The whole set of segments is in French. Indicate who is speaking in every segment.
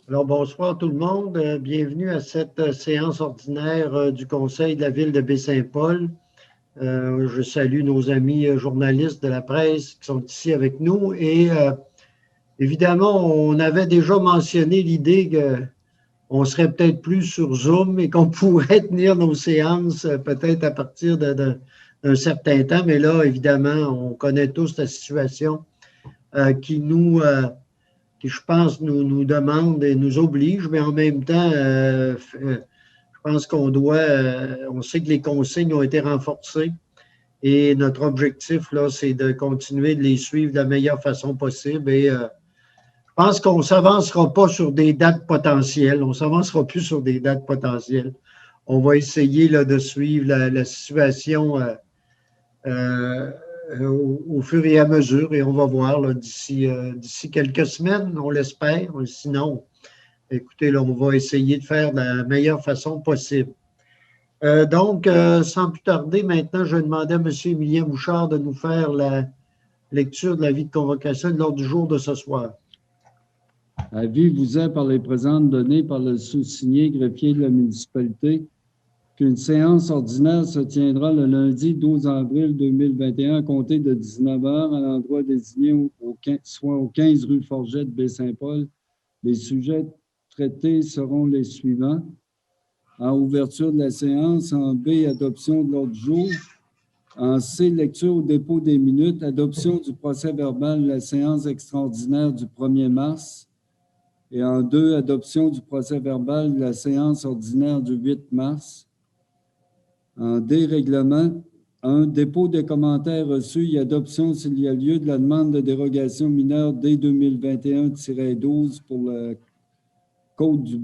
Speaker 1: Alors, bonsoir tout le monde. Bienvenue à cette séance ordinaire du Conseil de la Ville de Baie-Saint-Paul. Je salue nos amis journalistes de la presse qui sont ici avec nous. Et évidemment, on avait déjà mentionné l'idée qu'on serait peut-être plus sur Zoom et qu'on pourrait tenir nos séances peut-être à partir d'un certain temps. Mais là, évidemment, on connaît tous la situation qui, je pense, nous demande et nous oblige, mais en même temps, je pense on sait que les consignes ont été renforcées et notre objectif, là, c'est de continuer de les suivre de la meilleure façon possible. Et je pense qu'on ne s'avancera pas sur des dates potentielles, on ne s'avancera plus sur des dates potentielles. On va essayer là, de suivre la situation euh, au fur et à mesure et on va voir d'ici quelques semaines, on l'espère. Sinon, écoutez, là, on va essayer de faire de la meilleure façon possible. Sans plus tarder, maintenant, je vais demander à M. Émilien Bouchard de nous faire la lecture de l'avis de convocation de l'ordre du jour de ce soir.
Speaker 2: Avis vous est par les présentes données par le sous-signé greffier de la municipalité qu'une séance ordinaire se tiendra le lundi 12 avril 2021 à compter de 19 h à l'endroit désigné soit au 15 rue Forget de Baie-Saint-Paul. Les sujets traités seront les suivants. En ouverture de la séance, en B, adoption de l'ordre du jour. En C, lecture au dépôt des minutes, adoption du procès-verbal de la séance extraordinaire du 1er mars. Et en 2, adoption du procès-verbal de la séance ordinaire du 8 mars. En D, règlement. 1, dépôt des commentaires reçus et adoption s'il y a lieu de la demande de dérogation mineure D 2021-12 pour le code du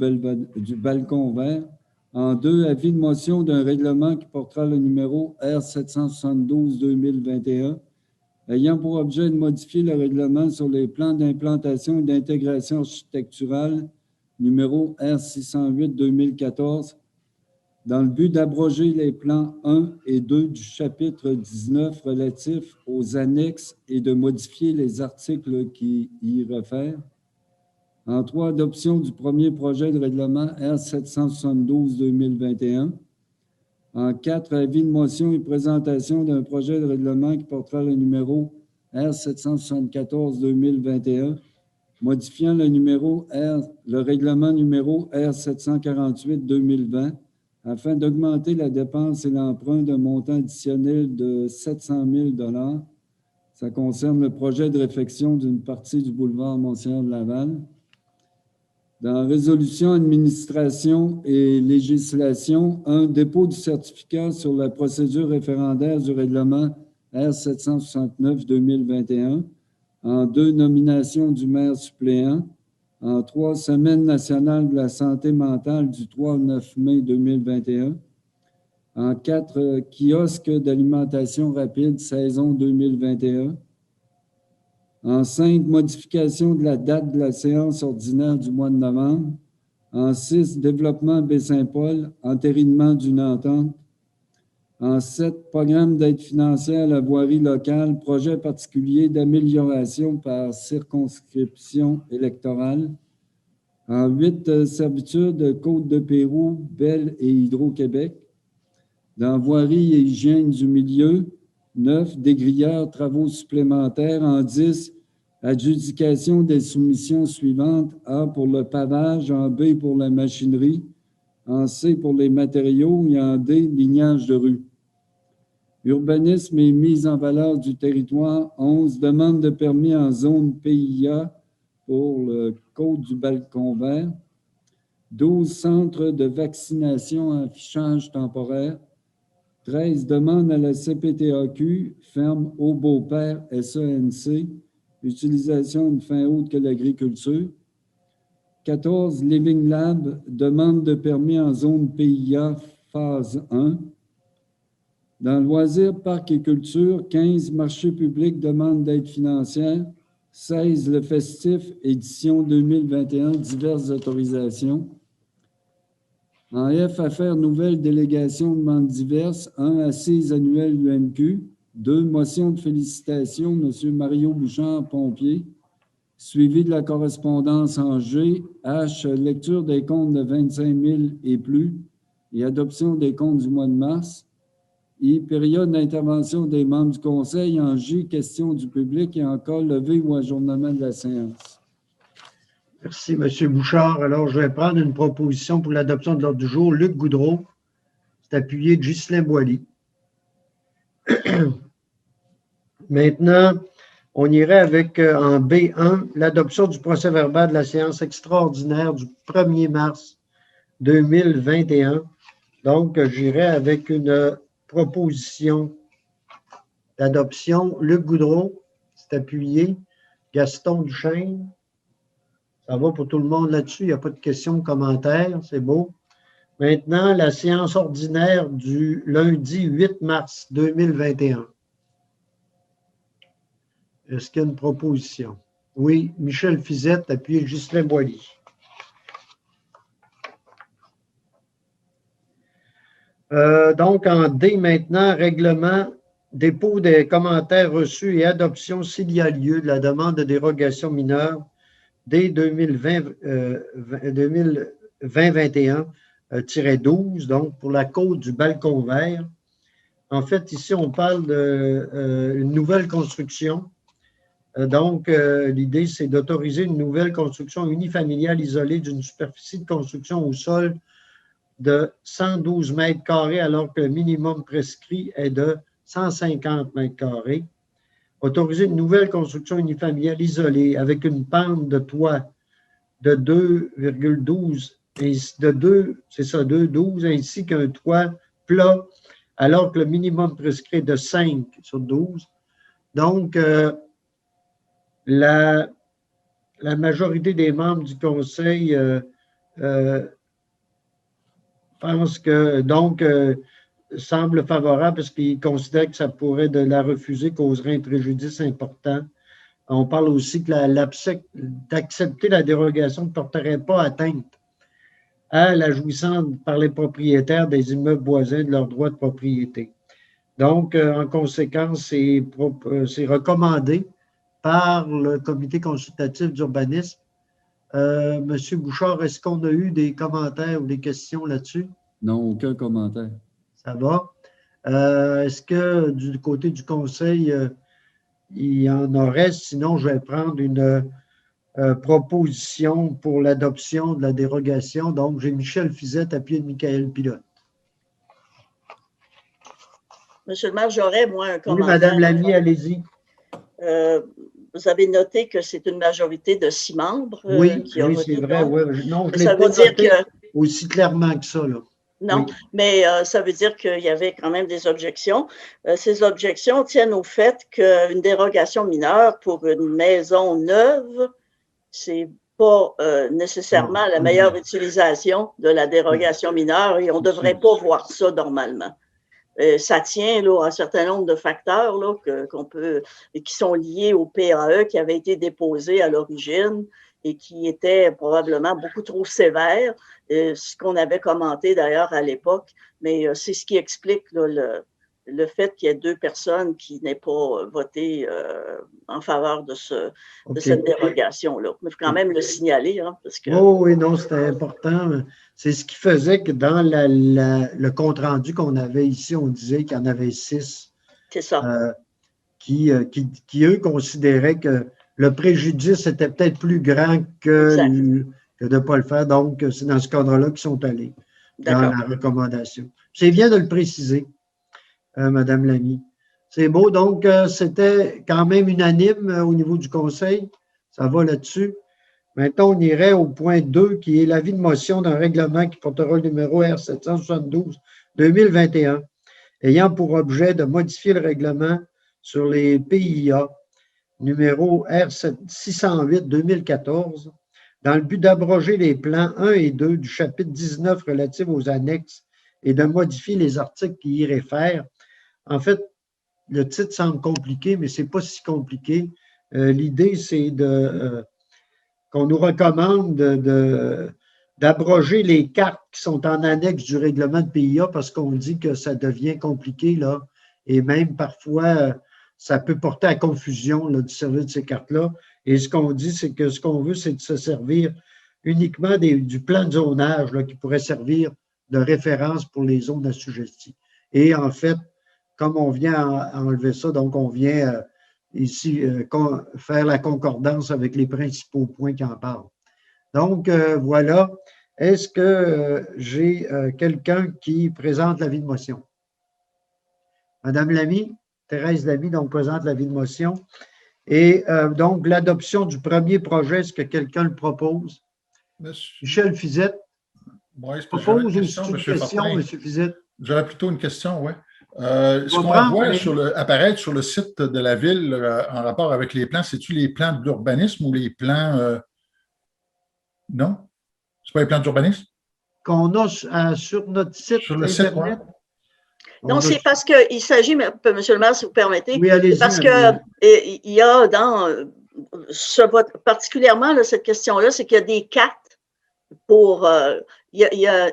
Speaker 2: balcon vert. En 2, avis de motion d'un règlement qui portera le numéro R772-2021, ayant pour objet de modifier le règlement sur les plans d'implantation et d'intégration architecturale numéro R608-2014, dans le but d'abroger les plans 1 et 2 du chapitre 19 relatif aux annexes et de modifier les articles qui y réfèrent. En 3, adoption du premier projet de règlement R772-2021. En 4, avis de motion et présentation d'un projet de règlement qui portera le numéro R774-2021, modifiant le règlement numéro R748-2020 afin d'augmenter la dépense et l'emprunt d'un montant additionnel de 700 000 $. Ça concerne le projet de réfection d'une partie du boulevard Monseigneur-de-Laval. Dans résolution, administration et législation, 1, dépôt du certificat sur la procédure référendaire du règlement R769-2021. En 2, nomination du maire suppléant. En 3, Semaine nationale de la santé mentale du 3 au 9 mai 2021. En 4, kiosque d'alimentation rapide saison 2021. En 5, modification de la date de la séance ordinaire du mois de novembre. En 6, développement Baie-Saint-Paul, entérinement d'une entente. En 7, programme d'aide financière à la voirie locale, projet particulier d'amélioration par circonscription électorale. En 8, servitude de Côte-de-Pérou, Bell et Hydro-Québec. Dans voirie et hygiène du milieu, 9, dégrilleurs, travaux supplémentaires. En 10, adjudication des soumissions suivantes. A pour le pavage, en B pour la machinerie, en C pour les matériaux et en D, lignage de rue. Urbanisme et mise en valeur du territoire. 11, demande de permis en zone PIA pour le code du balcon vert. 12, centre de vaccination en affichage temporaire. 13, demande à la CPTAQ, ferme au Beaupère SENC, utilisation de fin autre que l'agriculture. 14, Living Lab, demande de permis en zone PIA, phase 1. Dans loisirs, parcs et culture, 15, marché public, demande d'aide financière. 16, le festif, édition 2021, diverses autorisations. En F, affaires nouvelles, délégation, demandes diverses. 1, assises annuelles UMQ. 2, motion de félicitations, M. Mario Bouchard, pompier. Suivi de la correspondance en G. H. Lecture des comptes de 25 000 et plus et adoption des comptes du mois de mars. I. Période d'intervention des membres du Conseil. En J. Questions du public et encore levée ou ajournement de la séance.
Speaker 1: Merci, M. Bouchard. Alors, je vais prendre une proposition pour l'adoption de l'ordre du jour. Luc Goudreau, c'est appuyé de Ghislain Boily. Maintenant, on irait avec en B1 l'adoption du procès-verbal de la séance extraordinaire du 1er mars 2021. Donc, j'irai avec une proposition d'adoption. Luc Goudreau, c'est appuyé. Gaston Duchesne. Ça va pour tout le monde là-dessus. Il n'y a pas de questions, commentaires. C'est beau. Maintenant, la séance ordinaire du lundi 8 mars 2021. Est-ce qu'il y a une proposition? Oui, Michel Fizette, appuyé Ghislain Boily. Donc, en D maintenant, règlement, dépôt des commentaires reçus et adoption s'il y a lieu de la demande de dérogation mineure dès 2020-21-12, donc pour la côte du Balcon Vert. En fait, ici, on parle d'une nouvelle construction. Donc, l'idée, c'est d'autoriser une nouvelle construction unifamiliale isolée d'une superficie de construction au sol de 112 mètres carrés, alors que le minimum prescrit est de 150 mètres carrés. Autoriser une nouvelle construction unifamiliale isolée avec une pente de toit de 2,12, de 2,12, ainsi qu'un toit plat, alors que le minimum prescrit est de 5 sur 12. Donc, la majorité des membres du Conseil pense que, donc, semble favorable parce qu'ils considèrent que ça pourrait de la refuser causerait un préjudice important. On parle aussi que d'accepter la dérogation ne porterait pas atteinte à la jouissance par les propriétaires des immeubles voisins de leurs droits de propriété. Donc, en conséquence, c'est recommandé par le comité consultatif d'urbanisme. Monsieur Bouchard, est-ce qu'on a eu des commentaires ou des questions là-dessus?
Speaker 2: Non, aucun commentaire.
Speaker 1: Ça va. Est-ce que du côté du Conseil, il y en aurait? Sinon, je vais prendre une proposition pour l'adoption de la dérogation. Donc, j'ai Michel Fizette, appuyé de Michael Pilote.
Speaker 3: Monsieur le maire, j'aurais, moi, un commentaire.
Speaker 1: Oui, Madame Lamy, allez-y.
Speaker 3: Vous avez noté que c'est une majorité de 6 membres.
Speaker 1: Oui, c'est vrai. Oui. Non, je ne l'ai pas noté aussi clairement que ça, là.
Speaker 3: Non, oui. Mais ça veut dire qu'il y avait quand même des objections. Ces objections tiennent au fait qu'une dérogation mineure pour une maison neuve, c'est pas nécessairement la meilleure utilisation de la dérogation mineure et on ne devrait pas voir ça normalement. Ça tient là, à un certain nombre de facteurs là, qui sont liés au PAE qui avait été déposé à l'origine et qui était probablement beaucoup trop sévère, ce qu'on avait commenté d'ailleurs à l'époque, mais c'est ce qui explique là, le fait qu'il y ait 2 personnes qui n'aient pas voté en faveur de cette dérogation-là. Il faut quand même le signaler. Hein, parce que...
Speaker 1: Oh, oui, non, c'était important. C'est ce qui faisait que dans le compte-rendu qu'on avait ici, on disait qu'il y en avait 6.
Speaker 3: C'est ça.
Speaker 1: Qui, eux, considéraient que le préjudice était peut-être plus grand que de ne pas le faire. Donc, c'est dans ce cadre-là qu'ils sont allés dans la recommandation. C'est bien de le préciser, Madame Lamy. C'est beau. Donc, c'était quand même unanime au niveau du Conseil. Ça va là-dessus. Maintenant, on irait au point 2, qui est l'avis de motion d'un règlement qui portera le numéro R772-2021, ayant pour objet de modifier le règlement sur les PIA numéro R608-2014 dans le but d'abroger les plans 1 et 2 du chapitre 19 relatif aux annexes et de modifier les articles qui y réfèrent. En fait, le titre semble compliqué, mais ce n'est pas si compliqué. L'idée, c'est qu'on nous recommande d'abroger les cartes qui sont en annexe du règlement de PIA parce qu'on dit que ça devient compliqué, là, et même parfois, ça peut porter à confusion là, du service de ces cartes-là. Et ce qu'on dit, c'est que ce qu'on veut, c'est de se servir uniquement du plan de zonage là, qui pourrait servir de référence pour les zones assujetties. Et en fait, comme on vient enlever ça, donc on vient ici faire la concordance avec les principaux points qui en parlent. Donc, voilà. Est-ce que j'ai quelqu'un qui présente l'avis de motion? Madame Lamy, Thérèse Lamy, donc présente l'avis de motion. Et donc, l'adoption du premier projet, est-ce que quelqu'un le propose? Michel Fizette.
Speaker 4: Oui, c'est
Speaker 1: propose
Speaker 4: une question,
Speaker 1: une question, M. Fizette?
Speaker 4: J'aurais plutôt une question, oui. Ce qu'on voit apparaître sur le site de la ville en rapport avec les plans, c'est-tu les plans d'urbanisme ou les plans… Non? Ce pas les plans d'urbanisme?
Speaker 1: Qu'on a sur notre site
Speaker 4: sur le
Speaker 1: Internet?
Speaker 4: Site, ouais.
Speaker 3: Non, c'est parce qu'il s'agit, M. le maire, si vous permettez,
Speaker 1: oui, allez-y,
Speaker 3: parce qu'il y a dans ce vote, particulièrement là, cette question-là, c'est qu'il y a des cartes pour… il y a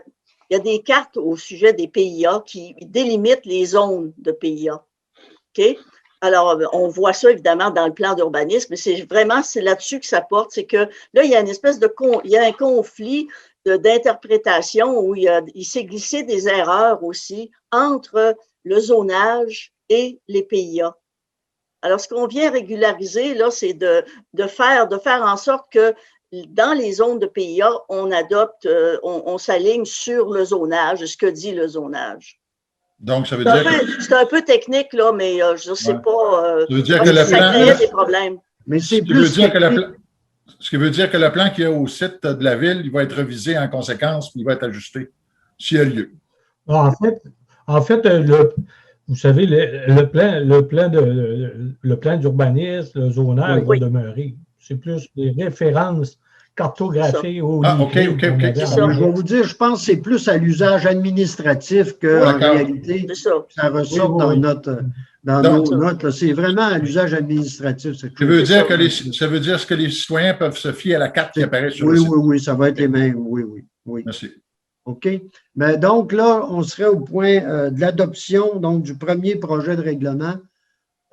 Speaker 3: des cartes au sujet des PIA qui délimitent les zones de PIA. OK? Alors, on voit ça évidemment dans le plan d'urbanisme, mais c'est là-dessus que ça porte, c'est que là, il y a une espèce de il y a un conflit d'interprétation où il s'est glissé des erreurs aussi entre le zonage et les PIA. Alors, ce qu'on vient régulariser, là, c'est de faire en sorte que dans les zones de PIA, on adopte, on s'aligne sur le zonage, ce que dit le zonage.
Speaker 4: Donc, ça veut dire
Speaker 3: c'est un peu technique, là, mais je ne sais pas.
Speaker 4: Ça veut dire que le
Speaker 3: ça crée des problèmes.
Speaker 1: Mais c'est plus
Speaker 4: ce qui veut dire que le plan qu'il y a au site de la ville, il va être révisé en conséquence, puis il va être ajusté, s'il y a lieu.
Speaker 5: En fait, vous savez, le plan d'urbanisme, le zonage va demeurer. C'est plus des références cartographiées au
Speaker 4: OK.
Speaker 1: Je vais vous dire, je pense que c'est plus à l'usage administratif qu'en réalité, ça ressort dans nos notes. C'est vraiment à l'usage administratif.
Speaker 4: Ça veut dire que les citoyens peuvent se fier à la carte qui apparaît sur le site.
Speaker 1: Oui, ça va être les mêmes. Oui.
Speaker 4: Merci.
Speaker 1: OK. Mais donc là, on serait au point de l'adoption du premier projet de règlement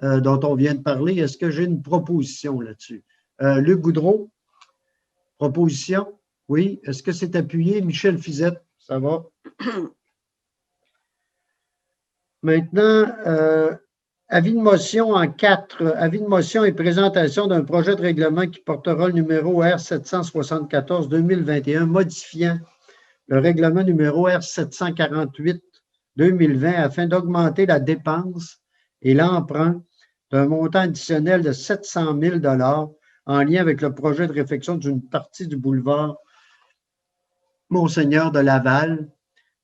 Speaker 1: dont on vient de parler. Est-ce que j'ai une proposition là-dessus? Luc Goudreau, proposition? Oui. Est-ce que c'est appuyé? Michel Fizette, ça va? Maintenant, avis de motion en 4. Avis de motion et présentation d'un projet de règlement qui portera le numéro R774-2021, modifiant le règlement numéro R748-2020 afin d'augmenter la dépense et l'emprunt d'un montant additionnel de 700 000 $ en lien avec le projet de réfection d'une partie du boulevard Monseigneur de Laval.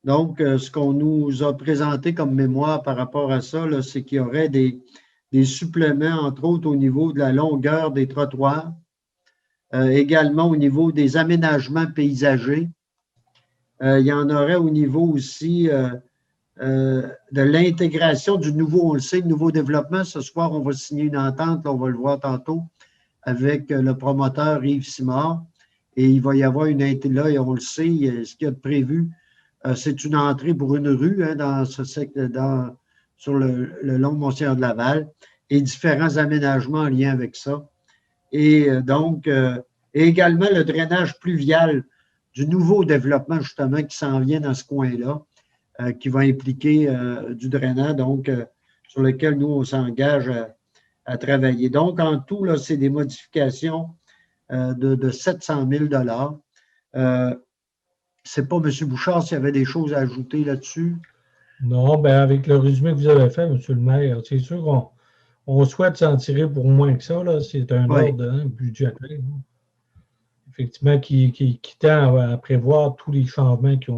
Speaker 1: Donc, ce qu'on nous a présenté comme mémoire par rapport à ça, c'est qu'il y aurait des suppléments, entre autres au niveau de la longueur des trottoirs, également au niveau des aménagements paysagers. Il y en aurait au niveau aussi de l'intégration du nouveau, on le sait, le nouveau développement. Ce soir, on va signer une entente, on va le voir tantôt, avec le promoteur Yves Simard. Et il va y avoir une entrée là, et on le sait, ce qu'il y a de prévu, c'est une entrée pour une rue sur le long de Monseigneur de Laval et différents aménagements en lien avec ça. Et donc, également le drainage pluvial du nouveau développement, justement, qui s'en vient dans ce coin-là, qui va impliquer du drainage, donc, sur lequel nous, on s'engage à travailler. Donc, en tout, là, c'est des modifications de 700 000 $. C'est pas M. Bouchard s'il y avait des choses à ajouter là-dessus.
Speaker 5: Non, bien, avec le résumé que vous avez fait, M. le maire, c'est sûr qu'on souhaite s'en tirer pour moins que ça. C'est un ordre budgétaire. Effectivement, qui tend à prévoir tous les changements qui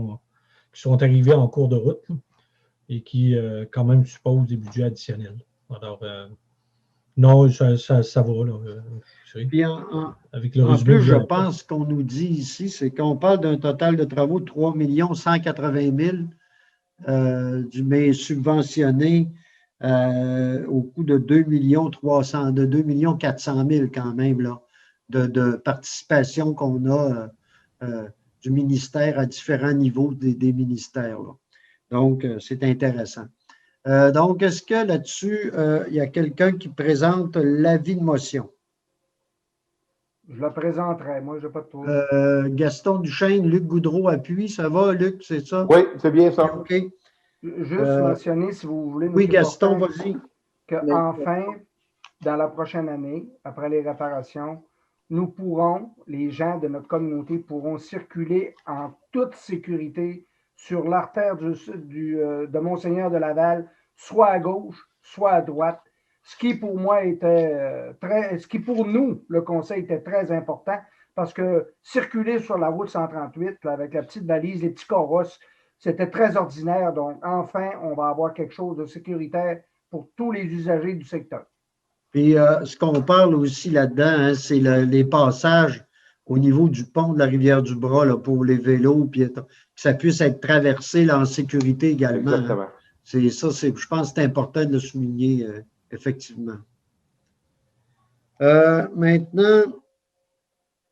Speaker 5: sont arrivés en cours de route et qui, quand même, supposent des budgets additionnels. Alors, non, ça va. Là,
Speaker 1: puis avec le résumé, plus, je pense qu'on nous dit ici, c'est qu'on parle d'un total de travaux de 3 180 000, mais subventionné au coût de 2 400 000 quand même, là, de participation qu'on a du ministère à différents niveaux des ministères. Là. Donc, c'est intéressant. Donc, est-ce que là-dessus, il y a quelqu'un qui présente l'avis de motion?
Speaker 6: Je le présenterai. Moi, je n'ai pas de trouble.
Speaker 1: Gaston Duchesne, Luc Goudreau appuie. Ça va, Luc, c'est ça?
Speaker 7: Oui, c'est bien ça.
Speaker 1: OK.
Speaker 6: Juste mentionner, si vous voulez,
Speaker 1: oui, Gaston, vas-y.
Speaker 6: Qu'enfin, dans la prochaine année, après les réparations, nous pourrons, les gens de notre communauté pourront circuler en toute sécurité sur l'artère de Monseigneur de Laval, soit à gauche, soit à droite, ce qui pour moi était ce qui pour nous, le conseil, était très important parce que circuler sur la route 138 là, avec la petite valise, les petits carrosses, c'était très ordinaire. Donc, enfin, on va avoir quelque chose de sécuritaire pour tous les usagers du secteur.
Speaker 1: Puis, ce qu'on parle aussi là-dedans, hein, c'est les passages au niveau du pont de la Rivière-du-Bras là, pour les vélos, puis que ça puisse être traversé là, en sécurité également.
Speaker 7: Exactement.
Speaker 1: Hein. C'est ça, je pense que c'est important de le souligner, effectivement. Maintenant,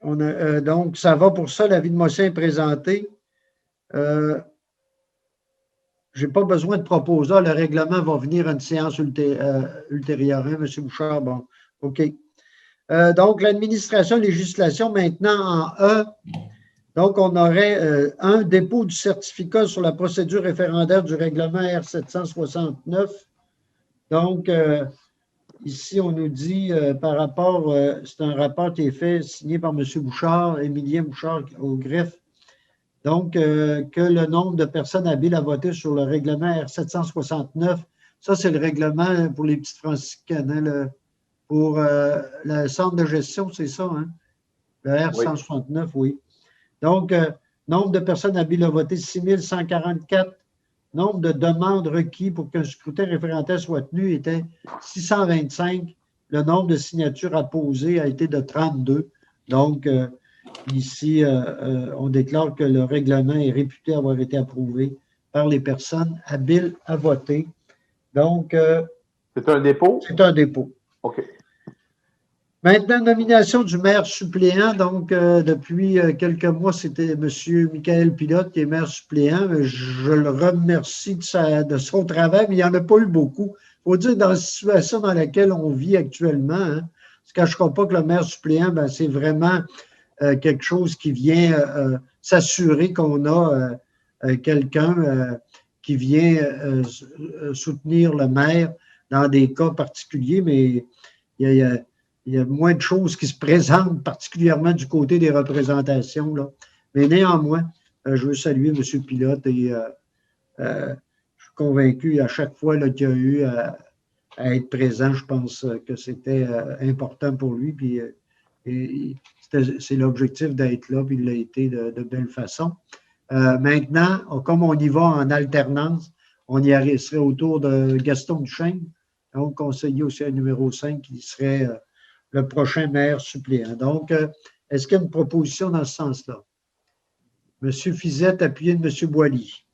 Speaker 1: on a, donc, ça va pour ça, l'avis de motion est présenté. Je n'ai pas besoin de proposer. Le règlement va venir à une séance ultérieure. Hein, M. Bouchard? Bon, OK. Donc, l'administration et législation, maintenant en E. Donc, on aurait un dépôt du certificat sur la procédure référendaire du règlement R769. Donc, ici, on nous dit par rapport, c'est un rapport qui est fait, signé par M. Bouchard, Émilien Bouchard au greffe. Donc, que le nombre de personnes habiles à voter sur le règlement R769, ça, c'est le règlement pour les petites franciscaines, hein, pour le centre de gestion, c'est ça, hein? Le R169, oui. Donc, nombre de personnes habiles à voter, 6144. Nombre de demandes requis pour qu'un scrutin référendaire soit tenu était 625. Le nombre de signatures apposées a été de 32. Donc, ici, on déclare que le règlement est réputé avoir été approuvé par les personnes habiles à voter. Donc,
Speaker 7: c'est un dépôt?
Speaker 1: C'est un dépôt.
Speaker 7: OK.
Speaker 1: Maintenant, nomination du maire suppléant. Donc, depuis quelques mois, c'était M. Michael Pilote qui est maire suppléant. Je le remercie de son travail, mais il n'y en a pas eu beaucoup. Il faut dire, dans la situation dans laquelle on vit actuellement, hein, je ne cachera pas que le maire suppléant, ben, c'est vraiment quelque chose qui vient s'assurer qu'on a quelqu'un qui vient soutenir le maire dans des cas particuliers, mais il y a moins de choses qui se présentent, particulièrement du côté des représentations. Là. Mais néanmoins, je veux saluer M. Pilote et je suis convaincu à chaque fois qu'il y a eu à être présent, je pense que c'était important pour lui. Puis, c'est l'objectif d'être là, puis il l'a été de belle façon. Maintenant, comme on y va en alternance, on y serait autour de Gaston Duchesne, donc conseiller au CA numéro 5, qui serait le prochain maire suppléant. Donc, est-ce qu'il y a une proposition dans ce sens-là? M. Fizette, appuyé de M. Boilly.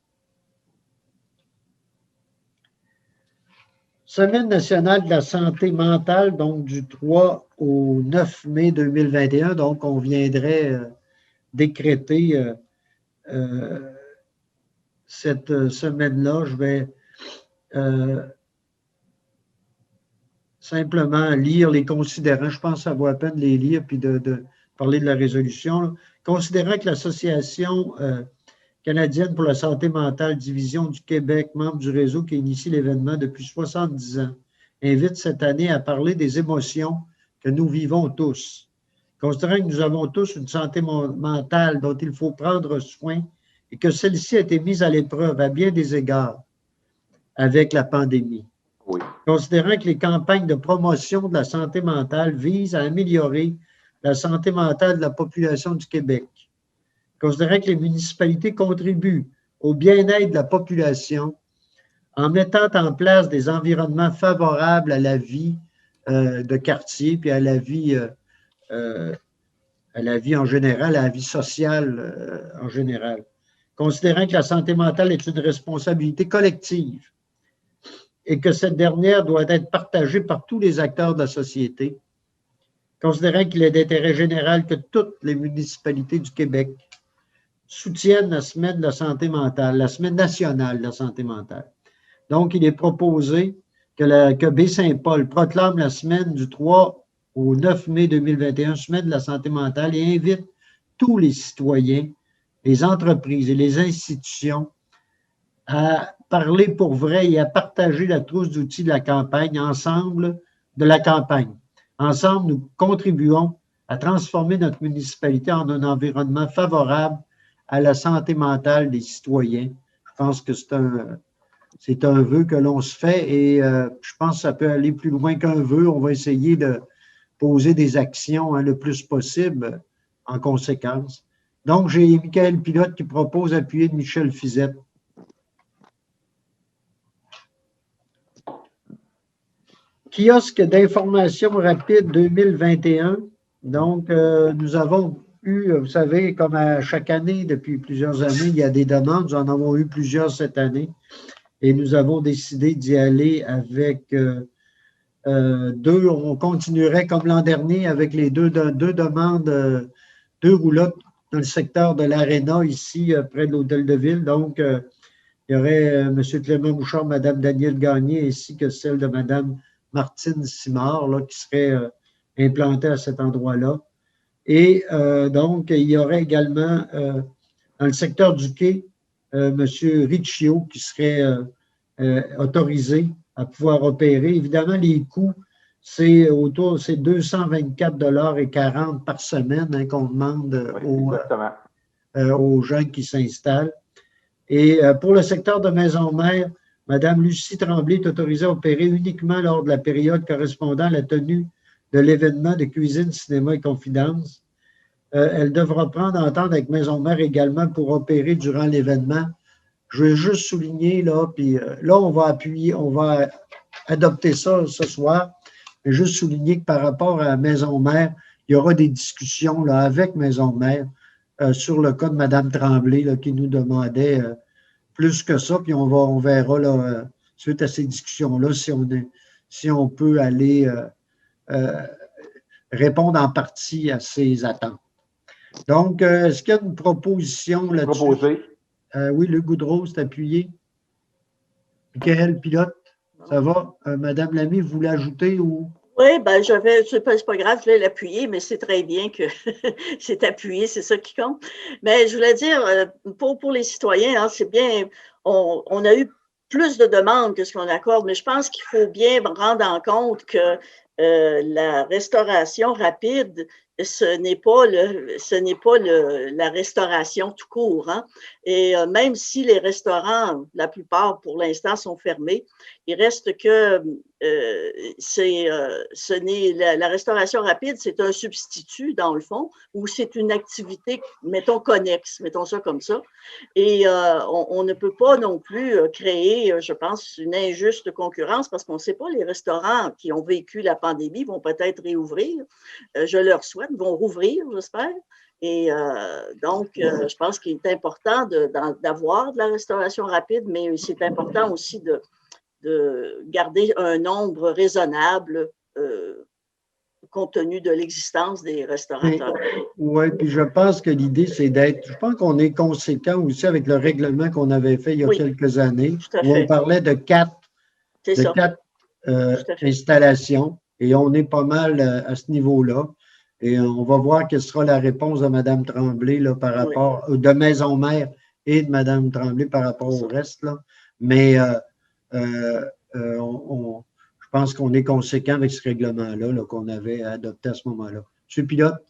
Speaker 1: Semaine nationale de la santé mentale, donc du 3 au 9 mai 2021. Donc, on viendrait décréter cette semaine-là. Je vais simplement lire les considérants. Je pense que ça vaut la peine de les lire puis de parler de la résolution. Là. Considérant que l'Association canadienne pour la santé mentale, division du Québec, membre du réseau qui initie l'événement depuis 70 ans, invite cette année à parler des émotions que nous vivons tous. Considérant que nous avons tous une santé mentale dont il faut prendre soin et que celle-ci a été mise à l'épreuve à bien des égards avec la pandémie.
Speaker 7: Oui.
Speaker 1: Considérant que les campagnes de promotion de la santé mentale visent à améliorer la santé mentale de la population du Québec. Considérant que les municipalités contribuent au bien-être de la population en mettant en place des environnements favorables à la vie de quartier puis à la vie en général, à la vie sociale en général. Considérant que la santé mentale est une responsabilité collective et que cette dernière doit être partagée par tous les acteurs de la société, considérant qu'il est d'intérêt général que toutes les municipalités du Québec soutiennent la semaine de la santé mentale, la semaine nationale de la santé mentale. Donc, il est proposé que Baie-Saint-Paul proclame la semaine du 3 au 9 mai 2021, Semaine de la santé mentale, et invite tous les citoyens, les entreprises et les institutions à parler pour vrai et à partager la trousse d'outils de la campagne ensemble, de la campagne. Ensemble, nous contribuons à transformer notre municipalité en un environnement favorable à la santé mentale des citoyens. Je pense que c'est un vœu que l'on se fait et je pense que ça peut aller plus loin qu'un vœu. On va essayer de poser des actions le plus possible en conséquence. Donc, j'ai Michael Pilote qui propose appuyer de Michel Fizette. Kiosque d'information rapide 2021. Donc, nous avons eu, vous savez, comme à chaque année, depuis plusieurs années, il y a des demandes. Nous en avons eu plusieurs cette année. Et nous avons décidé d'y aller avec deux. On continuerait comme l'an dernier avec les deux demandes, deux roulottes dans le secteur de l'Aréna, ici, près de l'Hôtel de Ville. Donc, il y aurait M. Clément Bouchard, Mme Danielle Gagné, ainsi que celle de Mme Martine Simard, là, qui serait implantée à cet endroit-là. Et donc, il y aurait également, dans le secteur du quai, M. Riccio, qui serait autorisé à pouvoir opérer. Évidemment, les coûts, c'est 224,40 $ par semaine qu'on demande aux gens qui s'installent. Et pour le secteur de maison-mère, Mme Lucie Tremblay est autorisée à opérer uniquement lors de la période correspondant à la tenue de l'événement de cuisine, cinéma et confidence. Elle devra prendre entente avec Maison-Mère également pour opérer durant l'événement. Je vais juste souligner, là, puis là, on va adopter ça ce soir, mais juste souligner que par rapport à Maison-Mère, il y aura des discussions là, avec Maison-Mère sur le cas de Mme Tremblay là, qui nous demandait plus que ça, puis on verra là, suite à ces discussions-là si on peut aller répondre en partie à ces attentes. Donc, est-ce qu'il y a une proposition là-dessus?
Speaker 7: Proposé.
Speaker 1: Oui, Luc Goudreau, c'est appuyé. Michael Pilote, ça va? Madame Lamy, vous voulez ajouter ou?
Speaker 3: Oui, ben c'est pas grave, je vais l'appuyer, mais c'est très bien que c'est appuyé, c'est ça qui compte. Mais je voulais dire, pour les citoyens, hein, c'est bien, on a eu plus de demandes que ce qu'on accorde, mais je pense qu'il faut bien rendre en compte que la restauration rapide, ce n'est pas la restauration tout court, hein. Et même si les restaurants, la plupart pour l'instant sont fermés, il reste que la restauration rapide, c'est un substitut dans le fond, ou c'est une activité, mettons connexe, mettons ça comme ça. Et on ne peut pas non plus créer, je pense, une injuste concurrence parce qu'on ne sait pas, les restaurants qui ont vécu la pandémie vont peut-être réouvrir. Je leur souhaite, vont rouvrir, j'espère. Et donc, je pense qu'il est important d'avoir de la restauration rapide, mais c'est important aussi de garder un nombre raisonnable compte tenu de l'existence des restaurateurs.
Speaker 1: Oui, puis je pense que l'idée, c'est je pense qu'on est conséquent aussi avec le règlement qu'on avait fait il y a quelques années, où on parlait de quatre installations, et on est pas mal à ce niveau-là. Et on va voir quelle sera la réponse de Mme Tremblay là, par rapport, de Maison-Mère et de Mme Tremblay par rapport au reste. Là. Mais je pense qu'on est conséquent avec ce règlement-là là, qu'on avait adopté à ce moment-là. M. Pilote?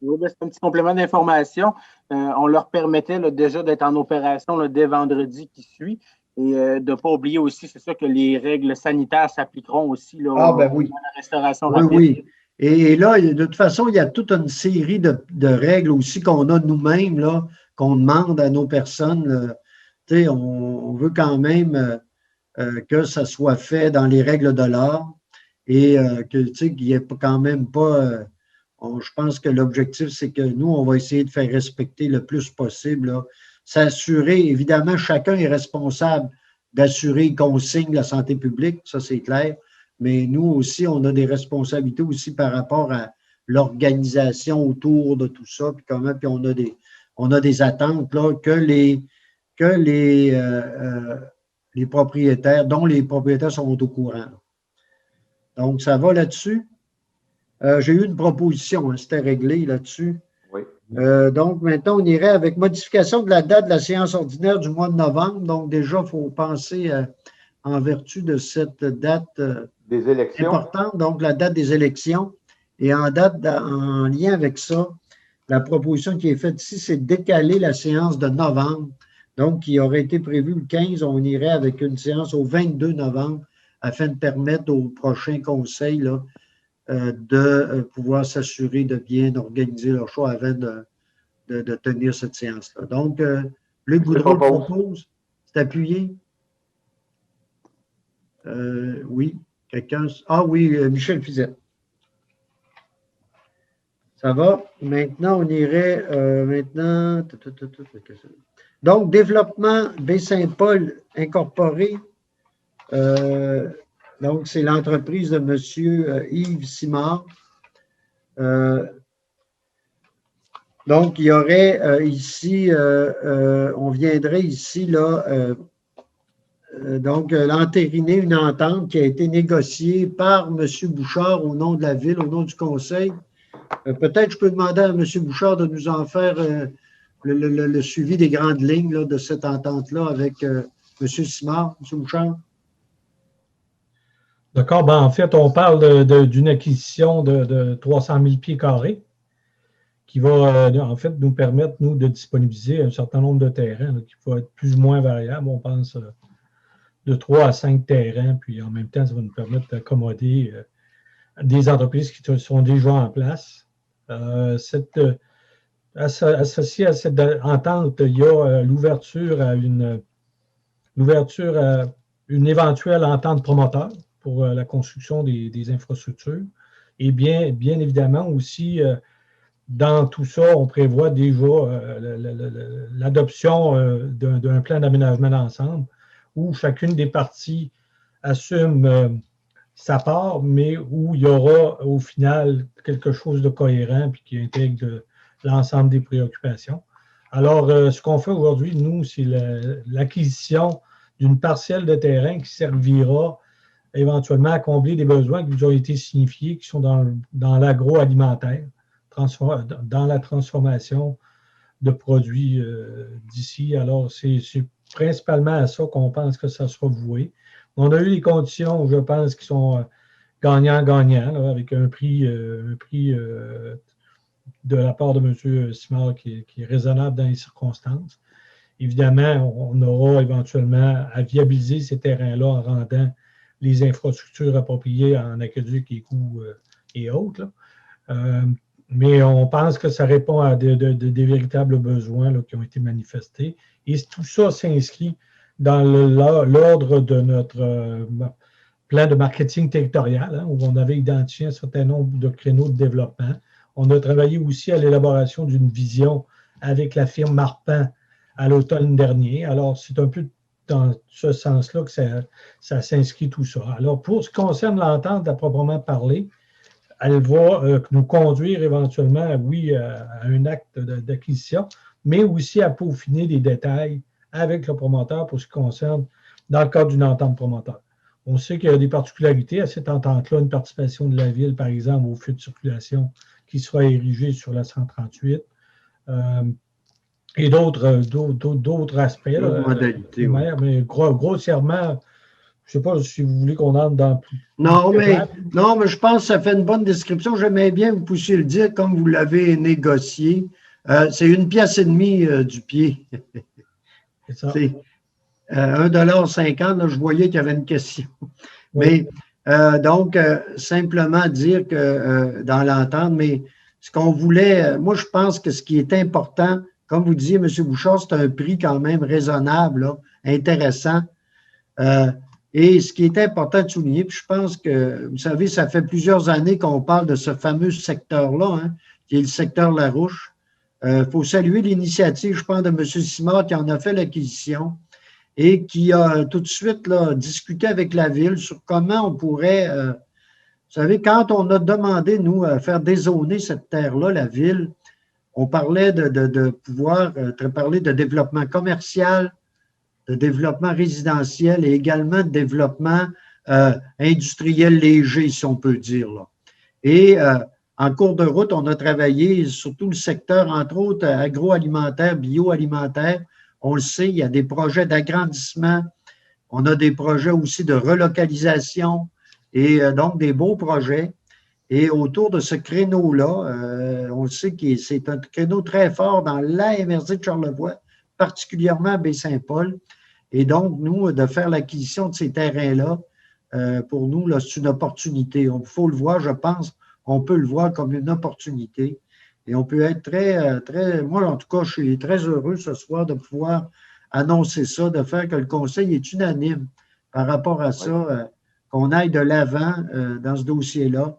Speaker 8: Oui, c'est un petit complément d'information. On leur permettait là, déjà d'être en opération là, dès vendredi qui suit. Et de ne pas oublier aussi, c'est sûr que les règles sanitaires s'appliqueront aussi là, à la restauration rapide.
Speaker 1: Oui. Et là, de toute façon, il y a toute une série de règles aussi qu'on a nous-mêmes, là, qu'on demande à nos personnes. On veut quand même que ça soit fait dans les règles de l'art et qu'il n'y ait quand même pas. Je pense que l'objectif, c'est que nous, on va essayer de faire respecter le plus possible. S'assurer, évidemment, chacun est responsable d'assurer qu'on signe la santé publique, ça c'est clair. Mais nous aussi, on a des responsabilités aussi par rapport à l'organisation autour de tout ça, puis on a des attentes là, que les propriétaires, dont les propriétaires sont au courant. Donc, ça va là-dessus. J'ai eu une proposition, hein, c'était réglé là-dessus.
Speaker 7: Oui.
Speaker 1: Donc, maintenant, on irait avec modification de la date de la séance ordinaire du mois de novembre. Donc, déjà, il faut penser en vertu de cette date
Speaker 7: Des élections.
Speaker 1: importante, donc la date des élections. Et en lien avec ça, la proposition qui est faite ici, c'est de décaler la séance de novembre. Donc, qui aurait été prévue le 15, on irait avec une séance au 22 novembre afin de permettre au prochain conseil là, de pouvoir s'assurer de bien organiser leur choix avant de tenir cette séance-là. Donc, Luc Boudreau le propose. C'est appuyé? Oui. Quelqu'un? Ah oui, Michel Fizet. Ça va. Maintenant, on irait maintenant. Donc, développement Baie-Saint-Paul incorporé. Donc, c'est l'entreprise de M. Yves Simard. Donc, il y aurait ici, on viendrait ici, là, donc, l'entériner une entente qui a été négociée par M. Bouchard au nom de la Ville, au nom du Conseil. Peut-être je peux demander à M. Bouchard de nous en faire le suivi des grandes lignes là, de cette entente-là avec M. Simard. M. Bouchard.
Speaker 5: D'accord. Ben, en fait, on parle d'une acquisition de 300 000 pieds carrés qui va, en fait, nous permettre, nous, de disponibiliser un certain nombre de terrains là, qui vont être plus ou moins variables. On pense de 3 à 5 terrains, puis en même temps, ça va nous permettre d'accommoder des entreprises qui sont déjà en place. Associé à cette entente, il y a l'ouverture à une éventuelle entente promoteur pour la construction des infrastructures. Et bien évidemment aussi, dans tout ça, on prévoit déjà l'adoption d'un plan d'aménagement d'ensemble où chacune des parties assume sa part, mais où il y aura au final quelque chose de cohérent et qui intègre l'ensemble des préoccupations. Alors, ce qu'on fait aujourd'hui, nous, c'est l'acquisition d'une parcelle de terrain qui servira éventuellement à combler des besoins qui vous ont été signifiés, qui sont dans l'agroalimentaire, dans la transformation de produits d'ici. Alors, c'est principalement à ça qu'on pense que ça sera voué. On a eu les conditions, je pense, qui sont gagnant-gagnant, avec un prix de la part de M. Simard qui est raisonnable dans les circonstances. Évidemment, on aura éventuellement à viabiliser ces terrains-là en rendant les infrastructures appropriées en aqueduc et coûts et autres. Mais on pense que ça répond à des véritables besoins là, qui ont été manifestés. Et tout ça s'inscrit dans l'ordre de notre plan de marketing territorial, hein, où on avait identifié un certain nombre de créneaux de développement. On a travaillé aussi à l'élaboration d'une vision avec la firme Marpan à l'automne dernier. Alors, c'est un peu dans ce sens-là que ça s'inscrit tout ça. Alors, pour ce qui concerne l'entente à proprement parler, elle va nous conduire éventuellement, oui, à un acte d'acquisition, mais aussi à peaufiner des détails avec le promoteur pour ce qui concerne dans le cadre d'une entente promoteur. On sait qu'il y a des particularités à cette entente-là, une participation de la Ville, par exemple, au feu de circulation qui sera érigé sur la 138, et d'autres aspects.
Speaker 1: D'autres modalités. Oui.
Speaker 5: Mais grossièrement, je ne sais pas si vous voulez qu'on entre dans plus.
Speaker 1: Non, mais je pense que ça fait une bonne description. J'aimais bien que vous puissiez le dire comme vous l'avez négocié. C'est 1,5 pièce du pied. C'est 1,50 $. Je voyais qu'il y avait une question. Oui. Mais donc, simplement dire que dans l'entente, mais ce qu'on voulait, moi, je pense que ce qui est important, comme vous disiez, M. Bouchard, c'est un prix quand même raisonnable, là, intéressant. Et ce qui est important de souligner, puis je pense que, vous savez, ça fait plusieurs années qu'on parle de ce fameux secteur-là, hein, qui est le secteur Larouche. Il faut saluer l'initiative, je pense, de M. Simard qui en a fait l'acquisition et qui a tout de suite là, discuté avec la Ville sur comment on pourrait, vous savez, quand on a demandé, nous, à faire dézoner cette terre-là, la Ville, on parlait de pouvoir parler de développement commercial, de développement résidentiel et également de développement industriel léger, si on peut dire. Là. Et En cours de route, on a travaillé sur tout le secteur, entre autres agroalimentaire, bioalimentaire. On le sait, il y a des projets d'agrandissement. On a des projets aussi de relocalisation et donc des beaux projets. Et autour de ce créneau-là, on le sait que c'est un créneau très fort dans la MRC de Charlevoix, particulièrement à Baie-Saint-Paul. Et donc, nous, de faire l'acquisition de ces terrains-là, pour nous, là, c'est une opportunité. Il faut le voir, je pense, on peut le voir comme une opportunité. Et on peut être très, moi, en tout cas, je suis très heureux ce soir de pouvoir annoncer ça, de faire que le Conseil est unanime par rapport à ça, qu'on aille de l'avant dans ce dossier-là.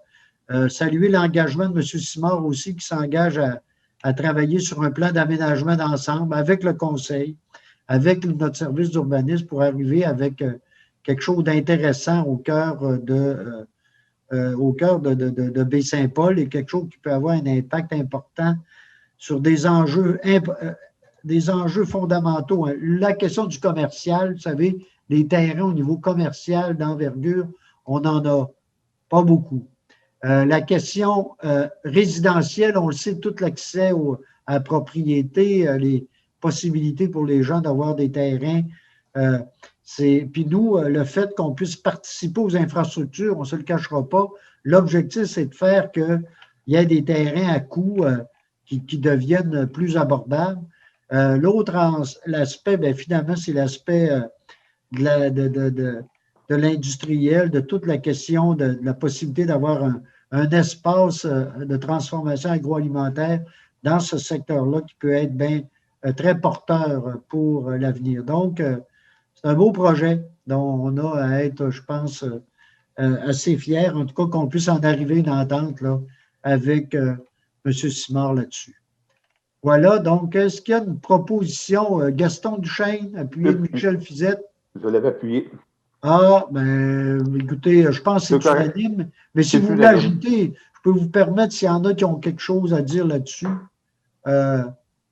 Speaker 1: Saluer l'engagement de M. Simard aussi, qui s'engage à travailler sur un plan d'aménagement d'ensemble avec le Conseil, avec notre service d'urbanisme pour arriver avec quelque chose d'intéressant au cœur de Baie-Saint-Paul et quelque chose qui peut avoir un impact important sur des enjeux fondamentaux. La question du commercial, vous savez, les terrains au niveau commercial d'envergure, on n'en a pas beaucoup. La question résidentielle, on le sait, tout l'accès à la propriété, les possibilités pour les gens d'avoir des terrains. Puis nous, le fait qu'on puisse participer aux infrastructures, on ne se le cachera pas, l'objectif, c'est de faire qu'il y ait des terrains à coût qui deviennent plus abordables. L'autre aspect, bien, finalement, c'est l'aspect de l'industriel, de toute la question de la possibilité d'avoir un espace de transformation agroalimentaire dans ce secteur-là qui peut être bien très porteur pour l'avenir. Donc, c'est un beau projet dont on a à être, je pense, assez fiers, en tout cas qu'on puisse en arriver une entente là, avec M. Simard là-dessus. Voilà, donc, est-ce qu'il y a une proposition? Gaston Duchesne, appuyé de Michel Fizette.
Speaker 7: Je l'avais appuyé.
Speaker 1: Ah, ben, écoutez, je pense que c'est unanime, mais si vous voulez ajouter, je peux vous permettre, s'il y en a qui ont quelque chose à dire là-dessus,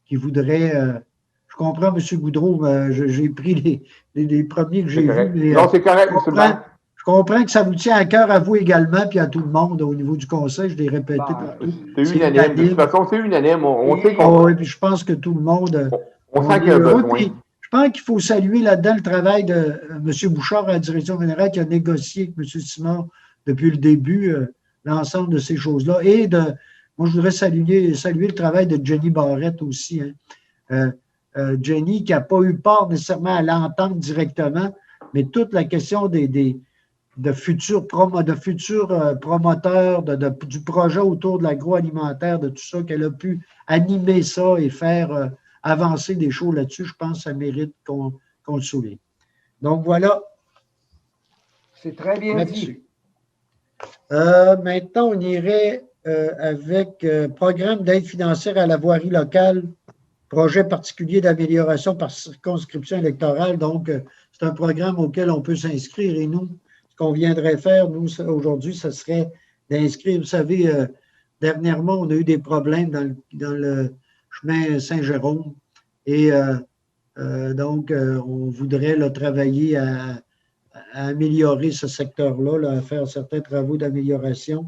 Speaker 1: qui voudraient... je comprends, M. Goudreau, j'ai pris les premiers que j'ai vus. Mais,
Speaker 7: non, c'est correct, M. Maire.
Speaker 1: Je comprends que ça vous tient à cœur à vous également, puis à tout le monde au niveau du Conseil, je l'ai répété partout.
Speaker 7: C'est unanime. De toute façon, c'est unanime. On sait qu'on...
Speaker 1: Oui, puis je pense que tout le monde...
Speaker 7: On sent qu'il y a besoin.
Speaker 1: Je pense qu'il faut saluer là-dedans le travail de M. Bouchard à la direction générale qui a négocié avec M. Simard depuis le début l'ensemble de ces choses-là. Et moi, je voudrais saluer le travail de Jenny Barrette aussi. Hein. Jenny qui n'a pas eu part nécessairement à l'entendre directement, mais toute la question de futurs promoteurs du projet autour de l'agroalimentaire, de tout ça, qu'elle a pu animer ça et faire avancer des choses là-dessus, je pense que ça mérite qu'on le souligne. Donc, voilà.
Speaker 6: C'est très bien dit.
Speaker 1: Maintenant, on irait avec programme d'aide financière à la voirie locale, projet particulier d'amélioration par circonscription électorale. Donc, c'est un programme auquel on peut s'inscrire et nous, ce qu'on viendrait faire, nous, aujourd'hui, ce serait d'inscrire. Vous savez, dernièrement, on a eu des problèmes dans le chemin Saint-Jérôme et donc, on voudrait là, travailler à améliorer ce secteur-là, là, à faire certains travaux d'amélioration.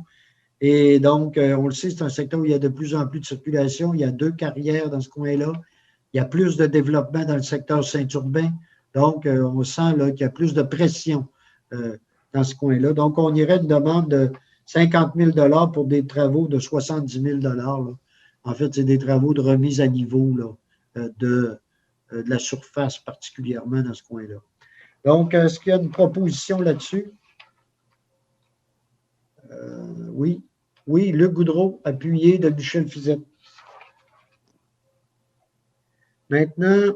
Speaker 1: Et donc, on le sait, c'est un secteur où il y a de plus en plus de circulation. Il y a 2 carrières dans ce coin-là. Il y a plus de développement dans le secteur Saint-Urbain. Donc, on sent qu'il y a plus de pression dans ce coin-là. Donc, on irait une demande de 50 000 $ pour des travaux de 70 000 $. Là. En fait, c'est des travaux de remise à niveau là, de la surface particulièrement dans ce coin-là. Donc, est-ce qu'il y a une proposition là-dessus? Oui. Oui, Luc Goudreau, appuyé de Michel Fizette. Maintenant,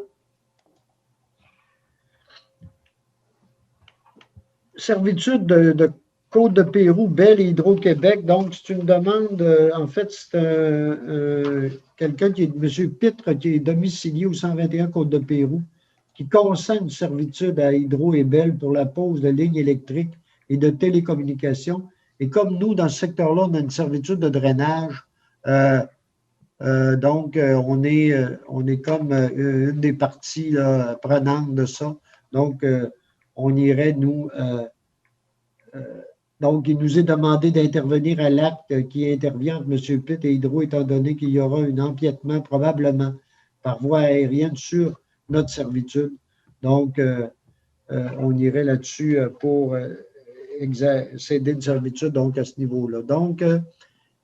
Speaker 1: servitude de Côte-de-Pérou, Bell et Hydro-Québec. Donc, c'est une demande, en fait, c'est quelqu'un qui est, M. Pitre, qui est domicilié au 121 Côte-de-Pérou, qui consent une servitude à Hydro et Bell pour la pose de lignes électriques et de télécommunications. Et comme nous, dans ce secteur-là, on a une servitude de drainage. Donc, on est comme une des parties là, prenantes de ça. Donc, on irait, nous, Donc, il nous est demandé d'intervenir à l'acte qui intervient entre M. Pitt et Hydro, étant donné qu'il y aura un empiètement probablement par voie aérienne sur notre servitude. Donc, on irait là-dessus pour céder une servitude donc à ce niveau-là. Donc,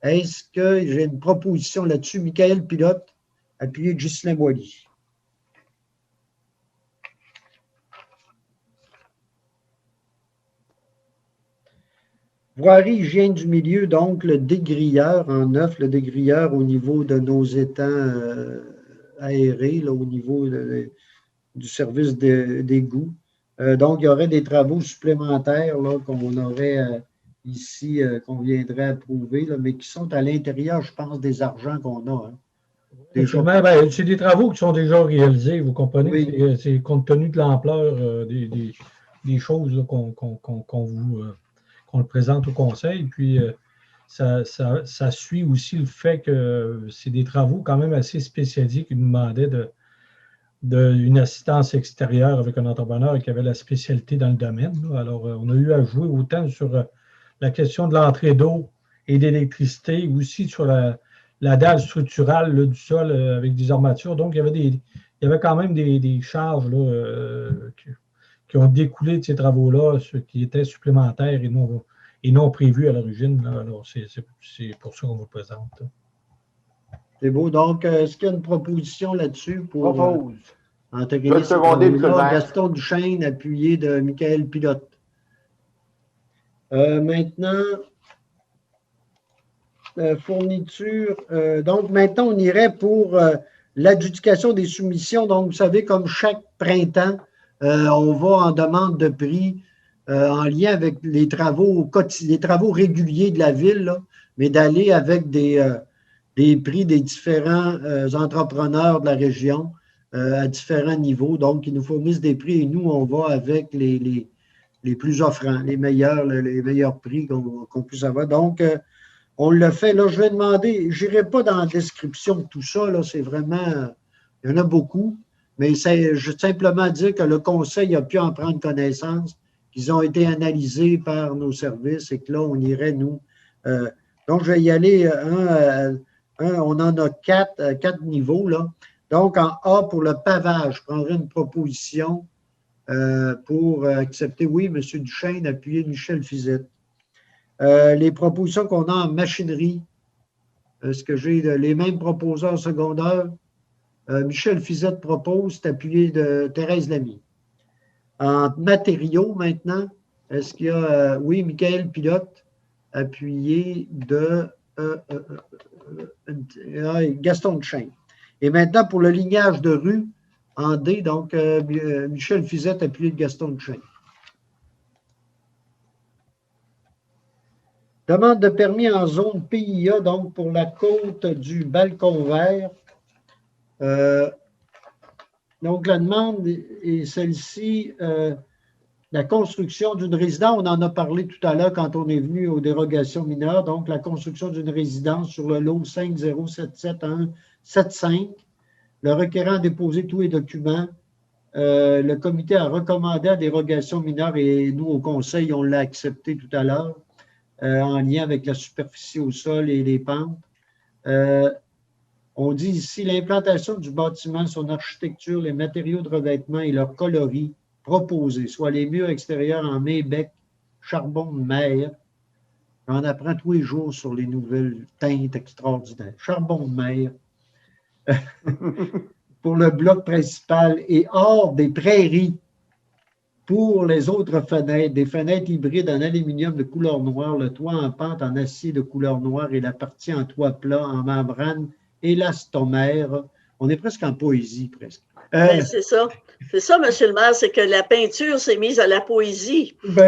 Speaker 1: est-ce que j'ai une proposition là-dessus? Michael Pilote, appuyé de Ghislain Boilly. Voirie, hygiène du milieu, donc le dégrilleur en neuf, le dégrilleur au niveau de nos étangs aérés, là, au niveau du service d'égout. Donc, il y aurait des travaux supplémentaires qu'on aurait ici, qu'on viendrait approuver, là, mais qui sont à l'intérieur, je pense, des argents qu'on a.
Speaker 5: Ben, c'est des travaux qui sont déjà réalisés, vous comprenez? Oui. C'est compte tenu de l'ampleur des choses qu'on le présente au conseil. Puis, ça suit aussi le fait que c'est des travaux quand même assez spécialisés qui nous demandaient une assistance extérieure avec un entrepreneur qui avait la spécialité dans le domaine. Là. Alors, on a eu à jouer autant sur la question de l'entrée d'eau et d'électricité, aussi sur la dalle structurale là, du sol avec des armatures. Donc, il y avait quand même des charges là, qui ont découlé de ces travaux-là, ce qui étaient supplémentaires et non prévus à l'origine. Alors, c'est pour ça qu'on vous présente.
Speaker 1: C'est beau. Donc, est-ce qu'il y a une proposition là-dessus pour intégrer Gaston Duchesne, appuyé de Michael Pilote? Maintenant, fourniture. Donc, maintenant, on irait pour l'adjudication des soumissions. Donc, vous savez, comme chaque printemps, on va en demande de prix en lien avec les travaux réguliers de la ville, là, mais d'aller avec des prix des différents entrepreneurs de la région à différents niveaux. Donc, ils nous fournissent des prix et nous, on va avec les plus offrants, les meilleurs prix qu'on puisse avoir. Donc, on le fait. Là, je vais demander, je n'irai pas dans la description de tout ça, là, c'est vraiment, il y en a beaucoup, mais je veux simplement dire que le conseil a pu en prendre connaissance, qu'ils ont été analysés par nos services et que là, on irait, nous. Donc, je vais y aller on en a quatre niveaux, là. Donc, en A, pour le pavage, je prendrai une proposition pour accepter, oui, M. Duchesne, appuyé Michel Fizette. Les propositions qu'on a en machinerie, est-ce que j'ai les mêmes proposeurs secondaires? Michel Fizette propose, c'est appuyé de Thérèse Lamy. En matériaux, maintenant, est-ce qu'il y a, oui, Michael Pilote, appuyé de Gaston Duchesne. Et maintenant, pour le lignage de rue, en D, donc Michel Fizette, appuyé de Gaston Duchesne. Demande de permis en zone PIA, donc pour la côte du Balcon Vert. Donc, la demande est celle-ci, la construction d'une résidence. On en a parlé tout à l'heure quand on est venu aux dérogations mineures. Donc, la construction d'une résidence sur le lot 5077175. Le requérant a déposé tous les documents. Le comité a recommandé la dérogation mineure et nous, au conseil, on l'a accepté tout à l'heure. En lien avec la superficie au sol et les pentes. On dit ici, l'implantation du bâtiment, son architecture, les matériaux de revêtement et leur coloris proposés, soit les murs extérieurs en Maybec, charbon de mer. J'en apprends tous les jours sur les nouvelles teintes extraordinaires. Charbon de mer. Pour le bloc principal et hors des prairies. Pour les autres fenêtres, des fenêtres hybrides en aluminium de couleur noire, le toit en pente en acier de couleur noire et la partie en toit plat en membrane élastomère. On est presque en poésie, presque.
Speaker 3: C'est ça. C'est ça, M. le maire, c'est que la peinture s'est mise à la poésie.
Speaker 1: Oui.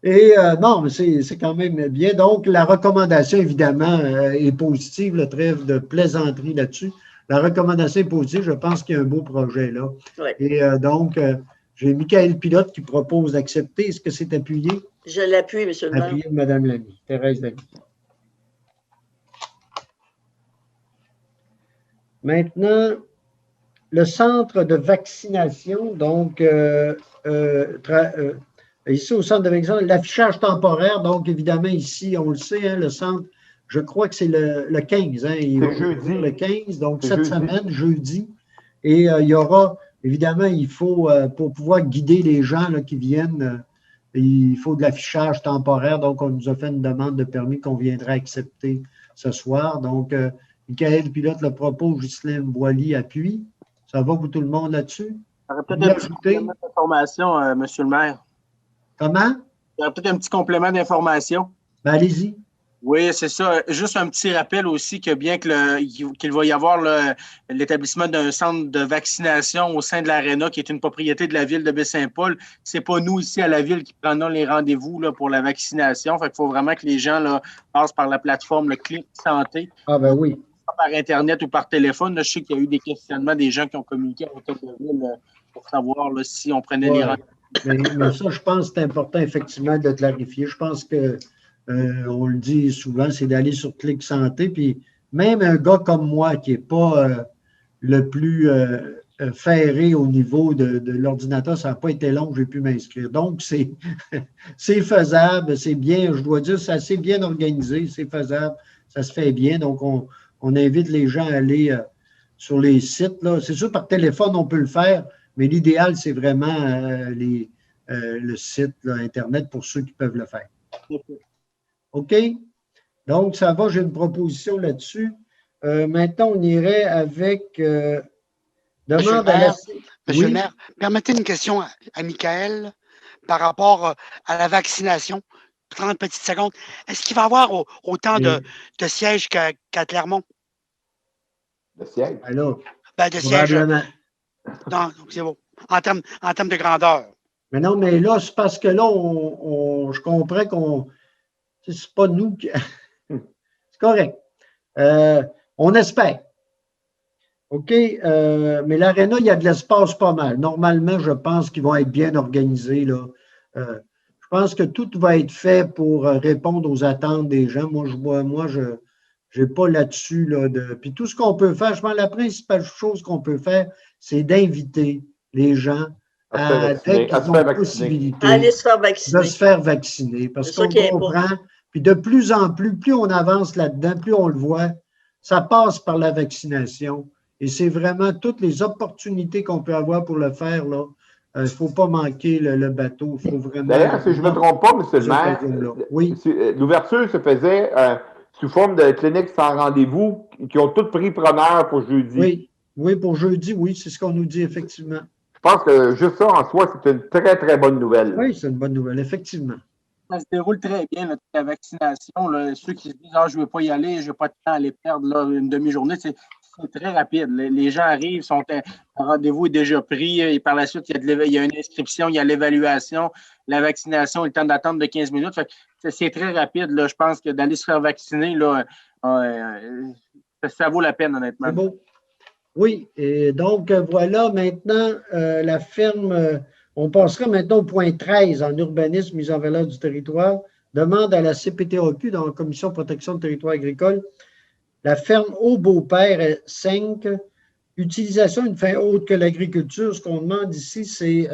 Speaker 1: Et non, mais c'est quand même bien. Donc, la recommandation, évidemment, est positive, le trêve de plaisanterie là-dessus. La recommandation est positive, je pense qu'il y a un beau projet là.
Speaker 3: Oui.
Speaker 1: Et donc, j'ai Michael Pilote qui propose d'accepter. Est-ce que c'est appuyé?
Speaker 3: Je l'appuie, M. le maire.
Speaker 1: Appuyé de Mme Lamy, Thérèse Lamy. Maintenant, le centre de vaccination, donc Ici, au centre de vaccination, l'affichage temporaire, donc évidemment, ici, on le sait, hein, le centre, je crois que c'est le 15. Hein,
Speaker 7: c'est jeudi.
Speaker 1: Le 15, donc cette semaine, jeudi. Et il y aura, évidemment, il faut, pour pouvoir guider les gens là, qui viennent, il faut de l'affichage temporaire. Donc, on nous a fait une demande de permis qu'on viendrait accepter ce soir. Donc, Michael Pilote le propose, Ghislaine Boilly appuie. Ça va pour tout le monde là-dessus?
Speaker 8: Il y aurait peut-être un petit complément d'information, M. le maire.
Speaker 1: Comment?
Speaker 8: Il y aurait peut-être un petit complément d'information.
Speaker 1: Ben, allez-y.
Speaker 8: Oui, c'est ça. Juste un petit rappel aussi que bien qu'il va y avoir l'établissement d'un centre de vaccination au sein de l'Arena, qui est une propriété de la ville de Baie-Saint-Paul, c'est pas nous ici à la ville qui prenons les rendez-vous là, pour la vaccination. Fait qu'il faut vraiment que les gens là, passent par la plateforme le Clic Santé.
Speaker 1: Ah ben oui.
Speaker 8: Par Internet ou par téléphone. Là, je sais qu'il y a eu des questionnements des gens qui ont communiqué avec la ville pour savoir là, si on prenait les rendez-vous.
Speaker 1: Mais ça, je pense que c'est important effectivement de clarifier. Je pense que on le dit souvent, c'est d'aller sur Clic Santé. Puis même un gars comme moi qui n'est pas le plus ferré au niveau de l'ordinateur, ça n'a pas été long, j'ai pu m'inscrire. Donc, c'est faisable, c'est bien, je dois dire, c'est assez bien organisé, c'est faisable, ça se fait bien. Donc, on invite les gens à aller sur les sites. C'est sûr, par téléphone, on peut le faire, mais l'idéal, c'est vraiment le site là, Internet pour ceux qui peuvent le faire. OK? Donc, ça va, j'ai une proposition là-dessus. Maintenant, on irait avec demande à la...
Speaker 9: Monsieur le maire, permettez une question à Michael par rapport à la vaccination. 30 petites secondes. Est-ce qu'il va y avoir autant de sièges qu'à Clermont?
Speaker 7: De sièges?
Speaker 1: Alors,
Speaker 9: de sièges. Non, c'est bon. En termes de grandeur.
Speaker 1: Mais non, mais là, c'est parce que là, je comprends qu'on. C'est pas nous qui. C'est correct. On espère. OK? Mais l'Arena, il y a de l'espace pas mal. Normalement, je pense qu'ils vont être bien organisés. Là. Je pense que tout va être fait pour répondre aux attentes des gens. Moi, je n'ai pas là-dessus. Là, Puis tout ce qu'on peut faire, je pense que la principale chose qu'on peut faire, c'est d'inviter les gens à
Speaker 3: aller se faire vacciner.
Speaker 1: De se faire vacciner. Parce qu'on comprend. Puis de plus en plus, plus on avance là-dedans, plus on le voit, ça passe par la vaccination. Et c'est vraiment toutes les opportunités qu'on peut avoir pour le faire, là. Il ne faut pas manquer le bateau. Il faut vraiment.
Speaker 7: D'ailleurs, si je ne me trompe pas, M. le maire,
Speaker 1: oui.
Speaker 7: L'ouverture se faisait sous forme de cliniques sans rendez-vous qui ont toutes pris preneur pour jeudi.
Speaker 1: Oui, pour jeudi, oui, c'est ce qu'on nous dit, effectivement.
Speaker 7: Je pense que juste ça en soi, c'est une très, très bonne nouvelle.
Speaker 1: Oui, c'est une bonne nouvelle, effectivement.
Speaker 8: Ça se déroule très bien, la vaccination. Là. Ceux qui se disent je ne veux pas y aller, je n'ai pas de temps à aller perdre là, une demi-journée, c'est très rapide. Les gens arrivent, le rendez-vous est déjà pris, et par la suite, il y a une inscription, il y a l'évaluation, la vaccination, le temps d'attente de 15 minutes. C'est très rapide. Là. Je pense que d'aller se faire vacciner, là, ça vaut la peine, honnêtement.
Speaker 1: C'est beau. Oui, et donc voilà maintenant la ferme. On passera maintenant au point 13 en urbanisme, mise en valeur du territoire. Demande à la CPTAQ, dans la Commission de protection du territoire agricole, la ferme Haut-Beaupère 5, utilisation d'une fin autre que l'agriculture. Ce qu'on demande ici, c'est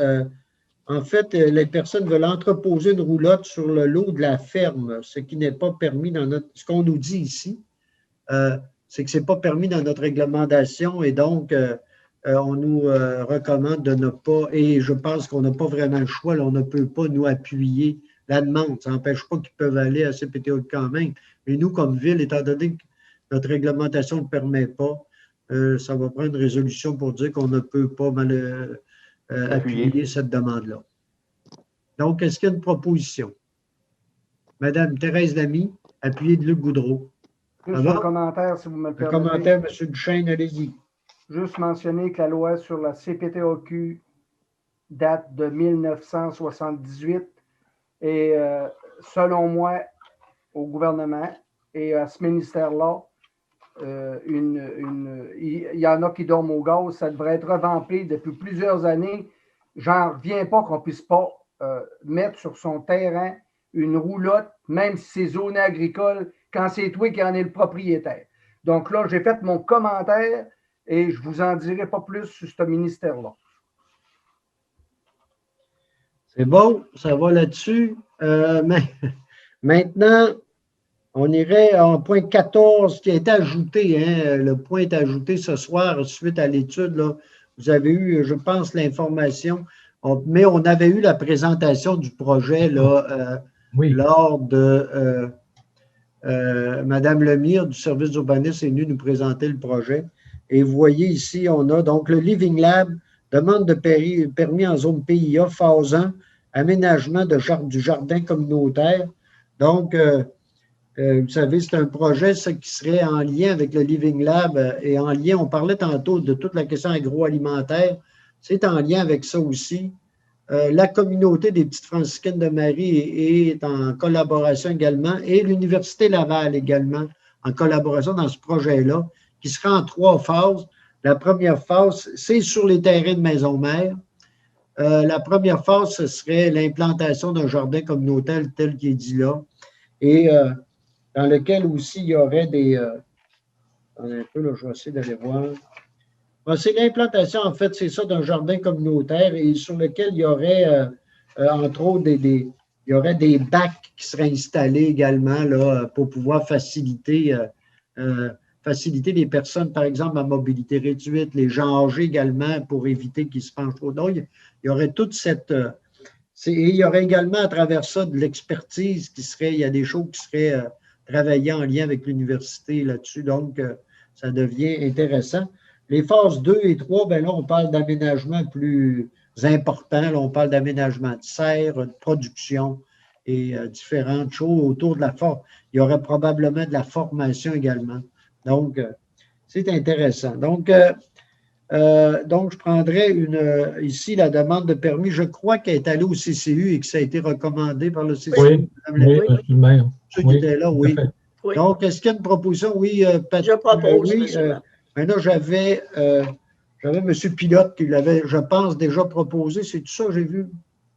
Speaker 1: en fait, les personnes veulent entreposer une roulotte sur le lot de la ferme, ce qui n'est pas permis dans notre. Ce qu'on nous dit ici, c'est que ce n'est pas permis dans notre réglementation et donc on nous recommande de ne pas, et je pense qu'on n'a pas vraiment le choix, là, on ne peut pas nous appuyer la demande. Ça n'empêche pas qu'ils peuvent aller à CPTO quand même. Mais nous, comme ville, étant donné que notre réglementation ne le permet pas, ça va prendre une résolution pour dire qu'on ne peut pas appuyer cette demande-là. Donc, est-ce qu'il y a une proposition? Madame Thérèse Lamy, appuyée de Luc Goudreau.
Speaker 6: Juste un commentaire, si vous me le permettez.
Speaker 1: Un commentaire, M. Duchesne, allez-y.
Speaker 6: Juste mentionner que la loi sur la CPTAQ date de 1978 et selon moi, au gouvernement et à ce ministère-là, il y en a qui dorment au gaz, ça devrait être revampé depuis plusieurs années. J'en reviens pas qu'on ne puisse pas mettre sur son terrain une roulotte, même si c'est zoné agricole, quand c'est toi qui en es le propriétaire. Donc là, j'ai fait mon commentaire et je ne vous en dirai pas plus sur ce ministère-là.
Speaker 1: C'est bon, ça va là-dessus. Maintenant, on irait en point 14 qui a été ajouté. Hein, le point est ajouté ce soir suite à l'étude. Vous avez eu, je pense, l'information, mais on avait eu la présentation du projet là, lors de Mme Lemire du service d'urbanisme est venue nous présenter le projet. Et vous voyez ici, on a donc le Living Lab, demande de permis en zone PIA, phase 1, aménagement du jardin communautaire. Donc, vous savez, c'est un projet qui serait en lien avec le Living Lab et en lien, on parlait tantôt de toute la question agroalimentaire, c'est en lien avec ça aussi. La communauté des Petites Franciscaines de Marie est en collaboration également et l'Université Laval également en collaboration dans ce projet-là qui sera en 3 phases. La première phase, c'est sur les terrains de Maison-Mère. La première phase, ce serait l'implantation d'un jardin communautaire tel qu'il est dit là et dans lequel aussi il y aurait des… un peu, là, je vais essayer d'aller voir. C'est l'implantation, en fait, c'est ça, d'un jardin communautaire et sur lequel il y aurait, entre autres, il y aurait des bacs qui seraient installés également là, pour pouvoir faciliter les personnes, par exemple, à mobilité réduite, les gens âgés également pour éviter qu'ils se penchent trop. Donc, il y aurait toute cette… et il y aurait également à travers ça de l'expertise qui serait, il y a des choses qui seraient travaillées en lien avec l'université là-dessus, donc ça devient intéressant. Les phases 2 et 3, bien là, on parle d'aménagement plus important, là, on parle d'aménagement de serre, de production et différentes choses autour de la forme. Il y aurait probablement de la formation également. Donc, c'est intéressant. Donc, je prendrais ici la demande de permis. Je crois qu'elle est allée au CCU et que ça a été recommandé par le CCU.
Speaker 5: Oui, monsieur le maire.
Speaker 1: Ceux qui étaient là, oui. Donc, est-ce qu'il y a une proposition? Oui,
Speaker 3: je propose, monsieur.
Speaker 1: Maintenant, j'avais M. Pilote qui l'avait, je pense, déjà proposé. C'est tout ça que j'ai vu?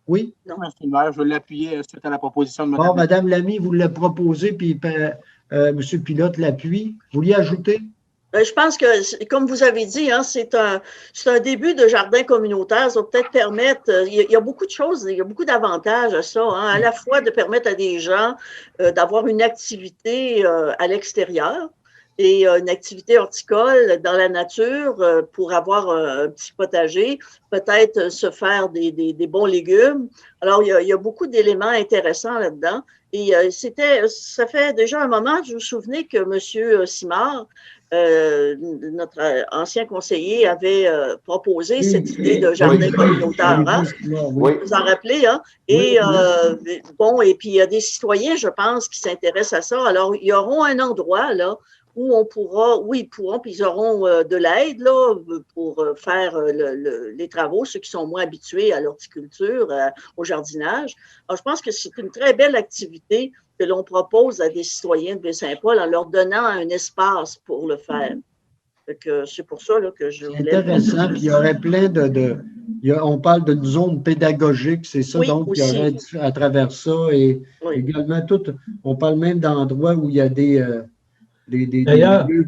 Speaker 1: Oui?
Speaker 8: Non, monsieur le maire, je vais l'appuyer suite à la proposition de Mme.
Speaker 1: Bon, Mme Lamy, vous l'avez proposé, puis M. Pilote l'appuie. Vous vouliez ajouter?
Speaker 3: Je pense que, comme vous avez dit, hein, c'est un début de jardin communautaire. Ça va peut-être permettre, il y a beaucoup de choses, il y a beaucoup d'avantages à ça, hein, à la fois de permettre à des gens d'avoir une activité à l'extérieur et une activité horticole dans la nature pour avoir un petit potager, peut-être se faire des bons légumes. Alors, il y a beaucoup d'éléments intéressants là-dedans. Et ça fait déjà un moment, je vous souvenez que M. Simard, notre ancien conseiller, avait proposé cette idée de jardin communautaire. Hein?
Speaker 7: Oui.
Speaker 3: Vous en rappelez, hein? Et bon, et puis il y a des citoyens, je pense, qui s'intéressent à ça. Alors, ils auront un endroit là où on pourra, oui, ils pourront, puis ils auront de l'aide là pour faire les travaux, ceux qui sont moins habitués à l'horticulture, au jardinage. Alors, je pense que c'est une très belle activité que l'on propose à des citoyens de Baie-Saint-Paul en leur donnant un espace pour le faire. C'est pour ça là, que je voulais…
Speaker 1: Intéressant, puis il y aurait plein on parle d'une zone pédagogique, c'est ça,
Speaker 3: oui,
Speaker 1: donc
Speaker 3: aussi.
Speaker 1: il y aurait à travers ça et
Speaker 3: oui.
Speaker 1: également on parle même d'endroits où il y a des
Speaker 5: lieux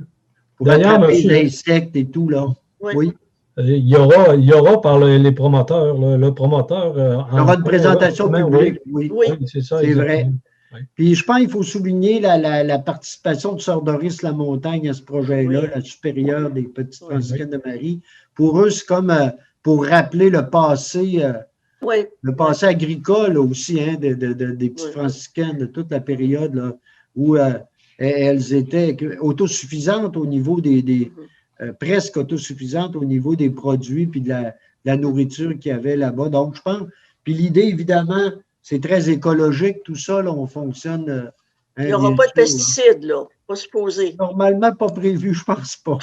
Speaker 1: pour attraper des insectes et tout, là. Oui.
Speaker 5: Il y aura par les promoteurs, le promoteur…
Speaker 1: il y aura une présentation publique, oui.
Speaker 5: C'est ça.
Speaker 1: C'est vrai. Oui. Puis je pense qu'il faut souligner la participation de Sœur Doris Lamontagne à ce projet-là, la supérieure des Petites Franciscaines de Marie. Pour eux, c'est comme pour rappeler le passé agricole aussi, hein, des Petites Franciscaines, de toute la période là, où elles étaient autosuffisantes au niveau presque autosuffisantes au niveau des produits puis de la nourriture qu'il y avait là-bas. Donc, je pense, puis l'idée, évidemment, c'est très écologique, tout ça, là, on fonctionne.
Speaker 3: Il n'y aura pas de pesticides, là, pas supposé.
Speaker 1: Normalement, pas prévu, je pense pas.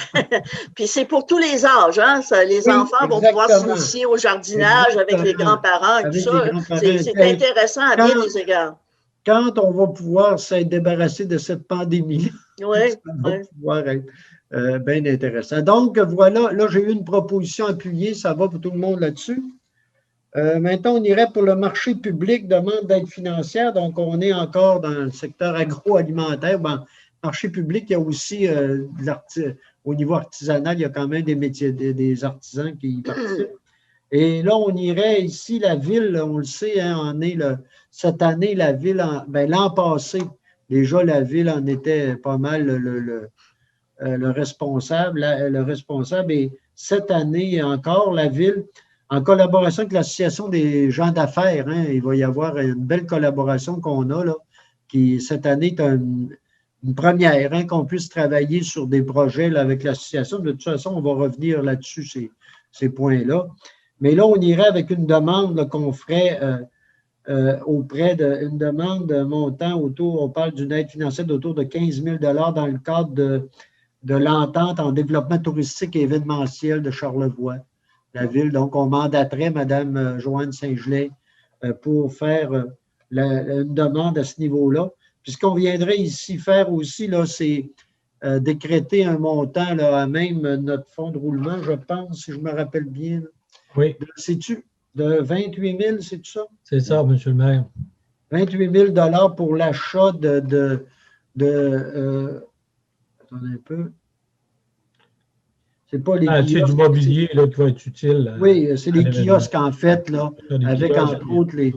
Speaker 3: Puis c'est pour tous les âges, hein? Les enfants vont pouvoir s'initier au jardinage avec les grands-parents et tout ça. C'est intéressant à bien des égards.
Speaker 1: Quand on va pouvoir s'être débarrassé de cette pandémie-là, ça va pouvoir être bien intéressant. Donc, voilà, là, j'ai eu une proposition appuyée, ça va pour tout le monde là-dessus. Maintenant, on irait pour le marché public, demande d'aide financière. Donc, on est encore dans le secteur agroalimentaire. Bon, marché public, il y a aussi, au niveau artisanal, il y a quand même des métiers, des artisans qui y participent. Et là, on irait ici, la ville, on le sait, hein, cette année, la ville, l'an passé, déjà, la ville en était pas mal le responsable. Et cette année encore, la ville, en collaboration avec l'Association des gens d'affaires, hein, il va y avoir une belle collaboration qu'on a, là, qui cette année est une première, hein, qu'on puisse travailler sur des projets là, avec l'association. De toute façon, on va revenir là-dessus, ces points-là. Mais là, on irait avec une demande qu'on ferait auprès d'une demande de montant autour, on parle d'une aide financière d'autour de 15 000 dans le cadre de l'entente en développement touristique et événementiel de Charlevoix, la ville. Donc, on mandaterait Mme Joanne Saint-Gelais pour faire une demande à ce niveau-là. Puis ce qu'on viendrait ici faire aussi, là, c'est décréter un montant là, à même notre fonds de roulement, je pense, si je me rappelle bien. Là.
Speaker 5: Oui.
Speaker 1: C'est-tu de 28 000, c'est ça?
Speaker 5: C'est ça, M. le maire.
Speaker 1: 28 000 pour l'achat attendez un peu. C'est pas les kiosques.
Speaker 5: C'est du mobilier là, qui va être utile.
Speaker 1: Oui, c'est les kiosques, en fait, là, avec entre autres les.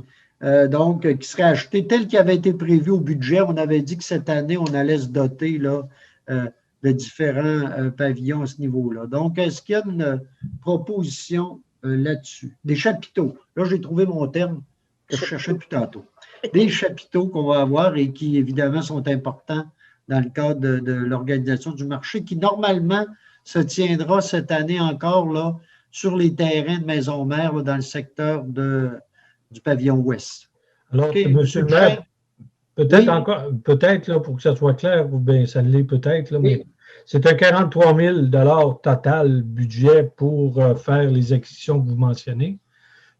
Speaker 1: Donc, qui seraient achetés tel qu'il avait été prévu au budget. On avait dit que cette année, on allait se doter là, de différents pavillons à ce niveau-là. Donc, est-ce qu'il y a une proposition là-dessus? Des chapiteaux. Là, j'ai trouvé mon terme que je cherchais depuis tantôt. Des chapiteaux qu'on va avoir et qui, évidemment, sont importants dans le cadre de l'organisation du marché qui, normalement, se tiendra cette année encore là, sur les terrains de Maison-Mère dans le secteur du pavillon ouest.
Speaker 5: Alors, okay, M. le maire, peut-être encore, peut-être là, pour que ça soit clair, ou bien ça l'est peut-être, là, mais c'est un 43 000 total budget pour faire les acquisitions que vous mentionnez.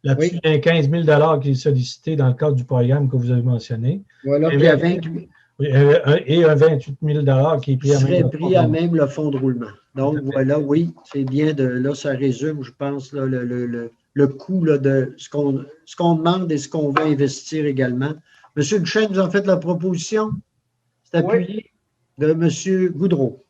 Speaker 5: Là-dessus, il y a 15 000 qui est sollicité dans le cadre du programme que vous avez mentionné.
Speaker 1: Voilà, puis il y a 28
Speaker 5: et un 28 000 qui est pris
Speaker 1: à même le fonds de roulement. Donc, voilà, oui, c'est bien là, ça résume, je pense, là, le coût là, de ce qu'on demande et ce qu'on va investir également. Monsieur Duchesne, vous en faites la proposition? C'est appuyé de M. Goudreau.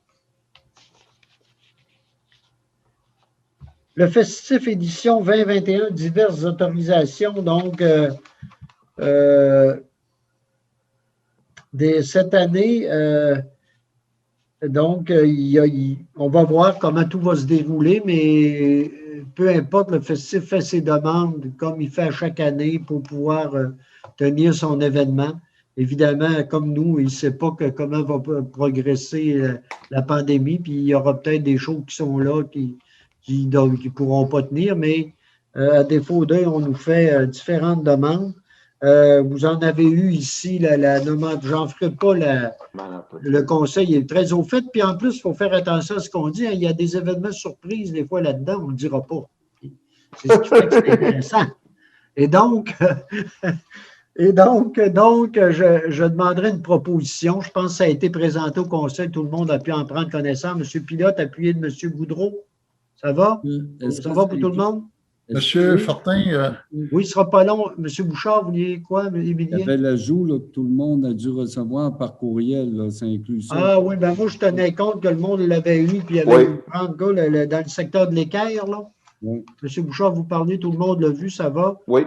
Speaker 1: Le festif édition 2021, diverses autorisations, donc, cette année, donc, on va voir comment tout va se dérouler, mais peu importe, le festif fait ses demandes comme il fait à chaque année pour pouvoir tenir son événement. Évidemment, comme nous, il ne sait pas comment va progresser la pandémie, puis il y aura peut-être des choses qui sont là qui ne pourront pas tenir, mais à défaut d'eux, on nous fait différentes demandes. Vous en avez eu ici, la demande, j'en ferai pas le conseil est très au fait, puis en plus, il faut faire attention à ce qu'on dit, hein, il y a des événements surprises des fois là-dedans, on ne le dira pas. C'est ce qui fait que c'est intéressant. Et donc, je demanderai une proposition, je pense que ça a été présenté au conseil, tout le monde a pu en prendre connaissance. M. Pilote, appuyé de M. Goudreau, ça va? Ça va pour tout le monde?
Speaker 4: Monsieur Fortin.
Speaker 1: Oui, il ne sera pas long. Monsieur Bouchard, vous vouliez quoi, Émilien?
Speaker 2: Il y avait l'ajout que tout le monde a dû recevoir par courriel, là, ça inclut ça.
Speaker 1: Ah oui, ben moi, je tenais compte que le monde l'avait eu, puis il y avait eu 30 gars dans le secteur de l'Équerre, là. Oui. Monsieur Bouchard, vous parlez, tout le monde l'a vu, ça va?
Speaker 7: Oui.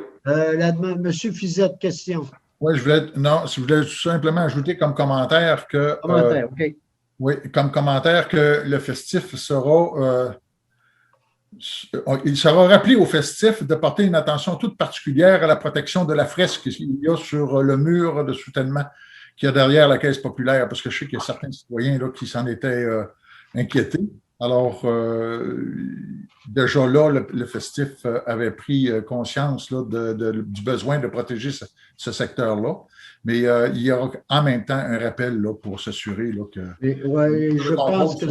Speaker 1: Monsieur Fizette, question.
Speaker 7: Oui,
Speaker 4: je voulais simplement ajouter comme commentaire que.
Speaker 1: Commentaire, OK.
Speaker 4: Oui, comme commentaire que le festif sera. Il sera rappelé au festif de porter une attention toute particulière à la protection de la fresque qu'il y a sur le mur de soutènement qu'il y a derrière la Caisse populaire, parce que je sais qu'il y a certains citoyens là, qui s'en étaient inquiétés. Alors, déjà là, le festif avait pris conscience là, du besoin de protéger ce secteur-là. Mais il y aura en même temps un rappel là, pour s'assurer que…
Speaker 1: Oui, je pense que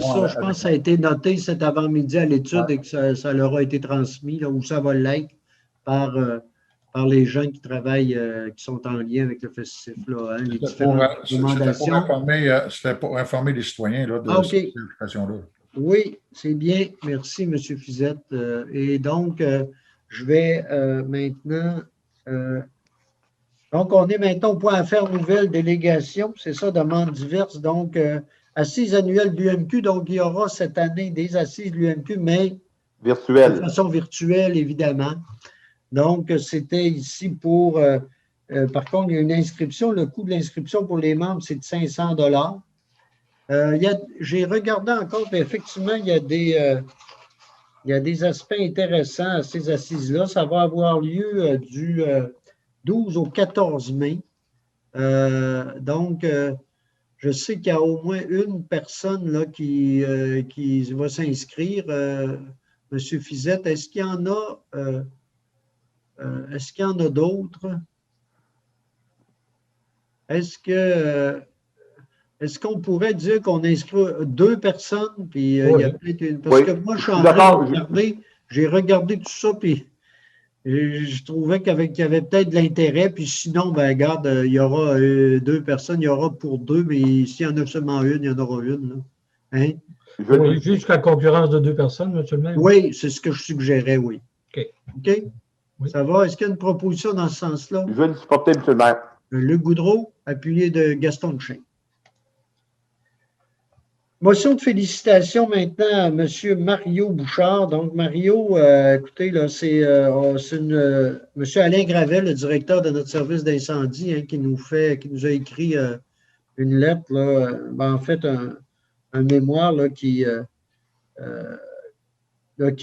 Speaker 1: ça a été noté cet avant-midi à l'étude et que ça leur a été transmis, là, ou ça va l'être par les gens qui travaillent, qui sont en lien avec le festif. Là, hein, les différentes recommandations.
Speaker 4: C'était pour informer les citoyens là, de cette préoccupation-là.
Speaker 1: Oui, c'est bien. Merci, M. Fizette. Et donc, je vais maintenant… donc, on est maintenant au point affaires nouvelles, délégation, c'est ça, demandes diverses. Donc, assises annuelles de l'UMQ, donc il y aura cette année des assises de l'UMQ, mais
Speaker 7: Virtuel.
Speaker 1: De façon virtuelle, évidemment. Donc, c'était ici pour... par contre, il y a une inscription. Le coût de l'inscription pour les membres, c'est de 500 $. J'ai regardé encore, puis effectivement, il y a des aspects intéressants à ces assises-là. Ça va avoir lieu du 12 au 14 mai. Donc, je sais qu'il y a au moins une personne là, qui va s'inscrire. M. Fizette, est-ce qu'il y en a d'autres? Est-ce qu'on pourrait dire qu'on inscrit 2 personnes? Puis il y a peut-être une. Parce que moi, je suis en train de regarder, j'ai regardé tout ça, puis je trouvais qu'il y avait peut-être de l'intérêt. Puis sinon, ben regarde, il y aura 2 personnes, il y aura pour 2, mais s'il y en a seulement une, il y en aura une. Là. Hein?
Speaker 5: Oui, jusqu'à concurrence de 2 personnes, M. le maire?
Speaker 1: Oui, c'est ce que je suggérais, oui.
Speaker 5: OK.
Speaker 1: OK? Oui. Ça va? Est-ce qu'il y a une proposition dans ce sens-là?
Speaker 7: Je vais le supporter, M. le maire.
Speaker 1: Luc Goudreau, appuyé de Gaston Duchesne. Motion de félicitations maintenant à M. Mario Bouchard. Donc, Mario, écoutez, là, c'est M. Alain Gravel, le directeur de notre service d'incendie, hein, qui nous a écrit une lettre, là, en fait, un mémoire là, qui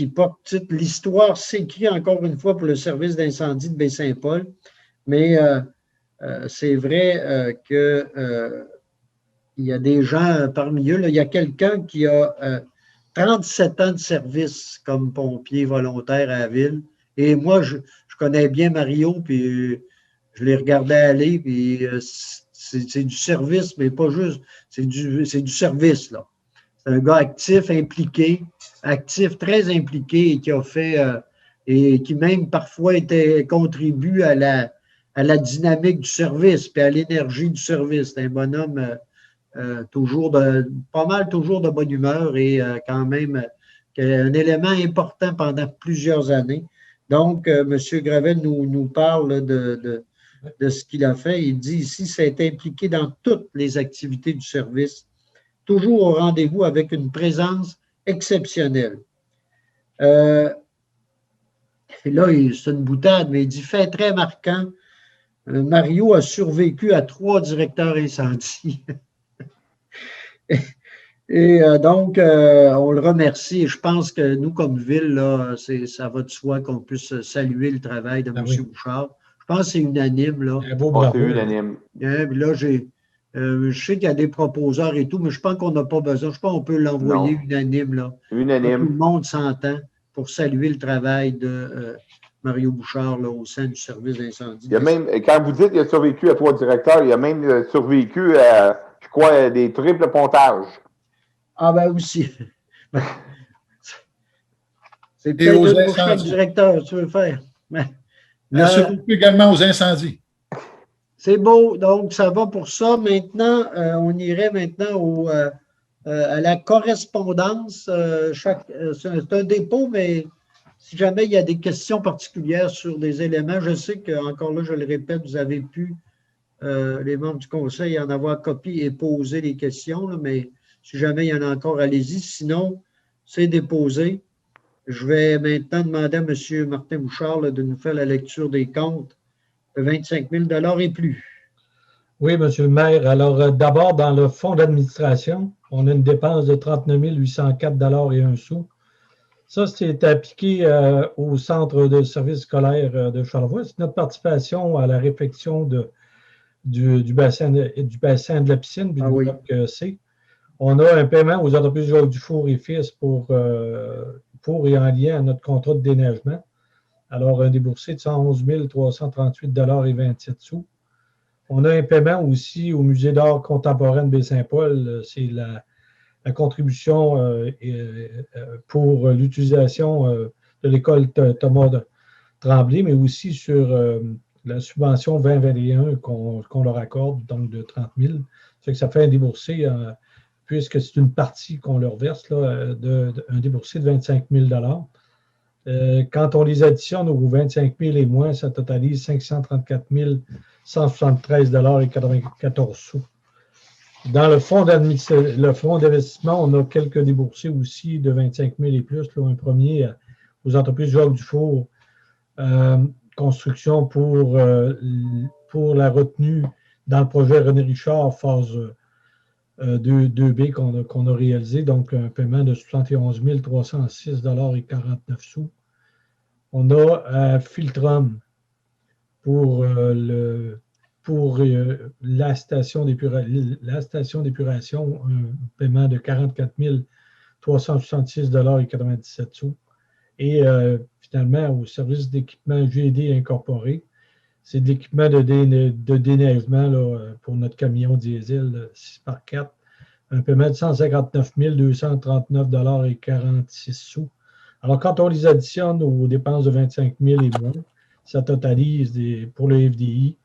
Speaker 1: porte titre « L'histoire s'écrit encore une fois pour le service d'incendie de Baie-Saint-Paul ». Mais c'est vrai qu'il y a des gens parmi eux. Là, il y a quelqu'un qui a 37 ans de service comme pompier volontaire à la ville. Et moi, je connais bien Mario, puis je l'ai regardé aller, puis c'est du service, mais pas juste, c'est du service, là. C'est un gars actif, impliqué, très impliqué, et qui a fait, et qui même parfois contribue à la dynamique du service, puis à l'énergie du service. C'est un bonhomme pas mal toujours de bonne humeur et quand même un élément important pendant plusieurs années. Donc, M. Gravel nous parle de ce qu'il a fait. Il dit ici, c'est impliqué dans toutes les activités du service, toujours au rendez-vous avec une présence exceptionnelle. Et là, c'est une boutade, mais il dit, fait très marquant, Mario a survécu à 3 directeurs incendies. Et donc, on le remercie. Et je pense que nous, comme ville, là, ça va de soi qu'on puisse saluer le travail de M. Bouchard. Je pense que c'est unanime. Là.
Speaker 7: C'est unanime.
Speaker 1: Là, je sais qu'il y a des proposeurs et tout, mais je pense qu'on n'a pas besoin. Je pense qu'on peut l'envoyer unanime. Là.
Speaker 7: Unanime.
Speaker 1: Tout le monde s'entend pour saluer le travail de Mario Bouchard là, au sein du service d'incendie.
Speaker 7: Il y a même, quand vous dites qu'il a survécu à 3 directeurs, il a même survécu à, je crois, des triples pontages.
Speaker 1: Ah ben aussi. C'est peut-être le prochain directeur, tu veux faire.
Speaker 4: Il a survécu également aux incendies.
Speaker 1: C'est beau, donc ça va pour ça. Maintenant, on irait maintenant à la correspondance. C'est un dépôt, mais si jamais il y a des questions particulières sur des éléments, je sais qu'encore là, je le répète, vous avez pu, les membres du conseil, en avoir copie et poser les questions, là, mais si jamais il y en a encore, allez-y. Sinon, c'est déposé. Je vais maintenant demander à M. Martin Bouchard là, de nous faire la lecture des comptes de 25 000 $ et plus.
Speaker 5: Oui, M. le maire. Alors, d'abord, dans le fonds d'administration, on a une dépense de 39 804 $ et 1 sou. Ça, c'est appliqué au centre de service scolaire de Charlevoix. C'est notre participation à la réfection du bassin de la piscine, du bloc C. On a un paiement aux entreprises du Four et Fils pour et en lien à notre contrat de déneigement. Alors, un déboursé de 111 338 $ et 27 sous. On a un paiement aussi au Musée d'art contemporain de Baie-Saint-Paul. C'est la contribution pour l'utilisation de l'école Thomas Tremblay, mais aussi sur la subvention 2021 qu'on leur accorde, donc de 30 000. Ça fait un déboursé, puisque c'est une partie qu'on leur verse, là, un déboursé de 25 000 $. Quand on les additionne aux 25 000 et moins, ça totalise 534 173 $ et 94 sous. Dans le fonds d'investissement, on a quelques déboursés aussi de 25 000 et plus. Là, un premier aux entreprises Jacques Dufour Construction pour la retenue dans le projet René Richard, phase 2B qu'on a réalisé, donc un paiement de 71 306,49 $. On a Filtrum pour la station d'épuration, un paiement de 44 366,97 $. Et finalement, au service d'équipement GD incorporé, c'est de l'équipement de déneigement là, pour notre camion diesel 6x4, un paiement de 159 239,46 $. Alors, quand on les additionne aux dépenses de 25 000 et moins, ça totalise pour le FDI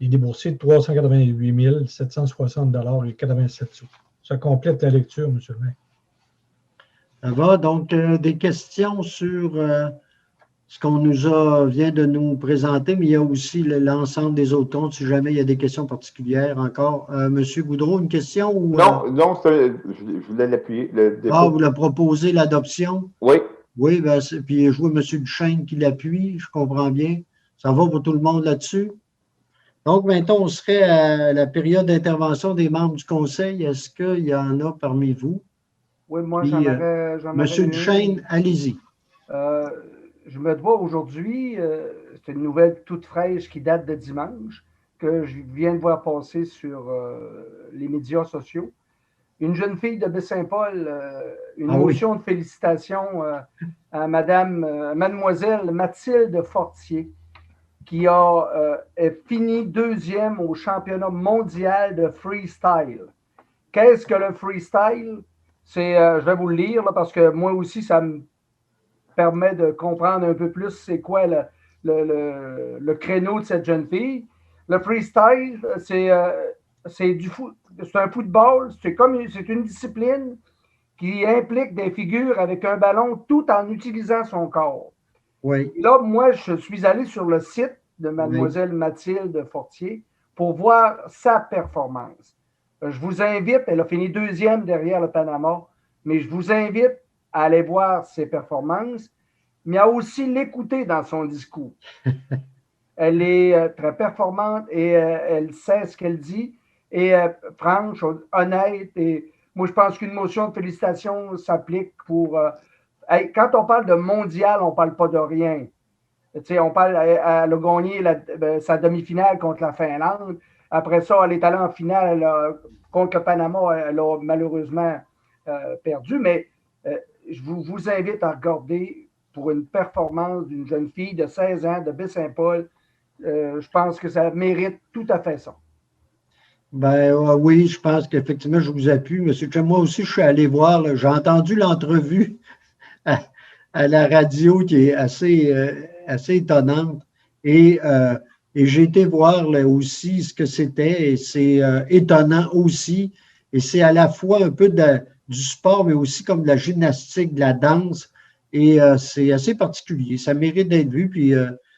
Speaker 5: des déboursés de 388 760,87 $. Ça complète la lecture, M. le maire.
Speaker 1: Ça va. Donc, des questions sur ce qu'on vient de nous présenter, mais il y a aussi l'ensemble des autres comptes, si jamais il y a des questions particulières encore. M. Goudreau, une question? Ou,
Speaker 7: non, je voulais l'appuyer.
Speaker 1: Vous la proposez, l'adoption?
Speaker 7: Oui.
Speaker 1: Oui, ben, puis je vois M. Duchesne qui l'appuie, je comprends bien. Ça va pour tout le monde là-dessus? Donc, maintenant, on serait à la période d'intervention des membres du Conseil. Est-ce qu'il y en a parmi vous?
Speaker 6: Oui, moi, j'en avais
Speaker 1: Monsieur Duchesne, allez-y.
Speaker 6: Je me dois aujourd'hui, c'est une nouvelle toute fraîche qui date de dimanche, que je viens de voir passer sur les médias sociaux. Une jeune fille de Baie-Saint-Paul, une motion de félicitations à mademoiselle Mathilde Fortier, qui a fini 2e au championnat mondial de freestyle. Qu'est-ce que le freestyle? Je vais vous le lire là, parce que moi aussi, ça me permet de comprendre un peu plus c'est quoi le créneau de cette jeune fille. Le freestyle, c'est un football, c'est une discipline qui implique des figures avec un ballon tout en utilisant son corps.
Speaker 1: Oui.
Speaker 6: Et là, moi, je suis allé sur le site de mademoiselle Mathilde Fortier pour voir sa performance. Je vous invite, elle a fini 2e derrière le Panama, mais je vous invite à aller voir ses performances, mais à aussi l'écouter dans son discours. Elle est très performante et elle sait ce qu'elle dit, et franche, honnête, et moi je pense qu'une motion de félicitations s'applique pour... quand on parle de mondial, on ne parle pas de rien. On parle, elle a gagné sa demi-finale contre la Finlande. Après ça, elle est allée en finale contre le Panama. Elle a malheureusement perdu. Mais je vous invite à regarder pour une performance d'une jeune fille de 16 ans de Baie-Saint-Paul. Je pense que ça mérite tout à fait ça.
Speaker 1: Ben oui, je pense qu'effectivement, je vous appuie. Monsieur, moi aussi, je suis allé voir. J'ai entendu l'entrevue à la radio qui est assez étonnante. Et j'ai été voir là, aussi ce que c'était. Et c'est étonnant aussi. Et c'est à la fois un peu du sport, mais aussi comme de la gymnastique, de la danse. Et c'est assez particulier. Ça mérite d'être vu. Puis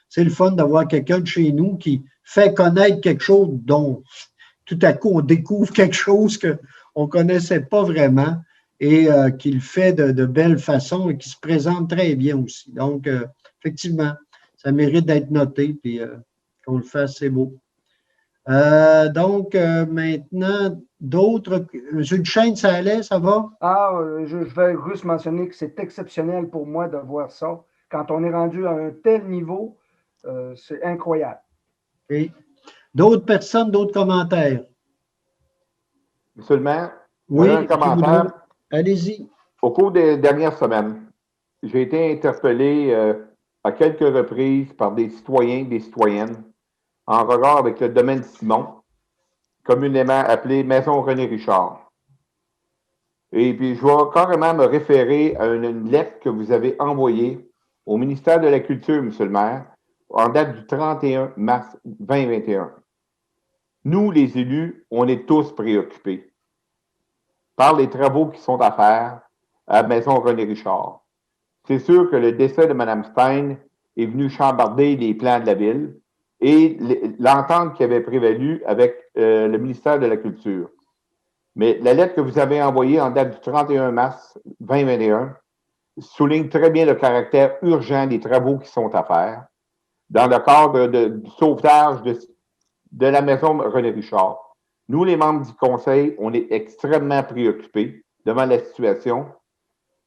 Speaker 1: c'est le fun d'avoir quelqu'un de chez nous qui fait connaître quelque chose dont tout à coup on découvre quelque chose qu'on ne connaissait pas vraiment et qui le fait de belle façon et qui se présente très bien aussi. Donc, effectivement, ça mérite d'être noté puis qu'on le fasse, c'est beau. Donc, maintenant, d'autres. M. Duchesne, ça allait, ça va?
Speaker 6: Je vais juste mentionner que c'est exceptionnel pour moi de voir ça. Quand on est rendu à un tel niveau, c'est incroyable.
Speaker 1: Et d'autres personnes, d'autres commentaires?
Speaker 7: Monsieur le maire,
Speaker 1: oui,
Speaker 7: un commentaire.
Speaker 1: Allez-y.
Speaker 7: Au cours des dernières semaines, j'ai été interpellé à quelques reprises par des citoyens et des citoyennes en regard avec le domaine Simon, communément appelé Maison René Richard. Et puis, je vais carrément me référer à une lettre que vous avez envoyée au ministère de la Culture, Monsieur le maire, en date du 31 mars 2021. Nous, les élus, on est tous préoccupés par les travaux qui sont à faire à Maison René Richard. C'est sûr que le décès de Mme Stein est venu chambarder les plans de la ville et l'entente qui avait prévalu avec le ministère de la Culture. Mais la lettre que vous avez envoyée en date du 31 mars 2021 souligne très bien le caractère urgent des travaux qui sont à faire dans le cadre du sauvetage de la maison René Richard. Nous, les membres du conseil, on est extrêmement préoccupés devant la situation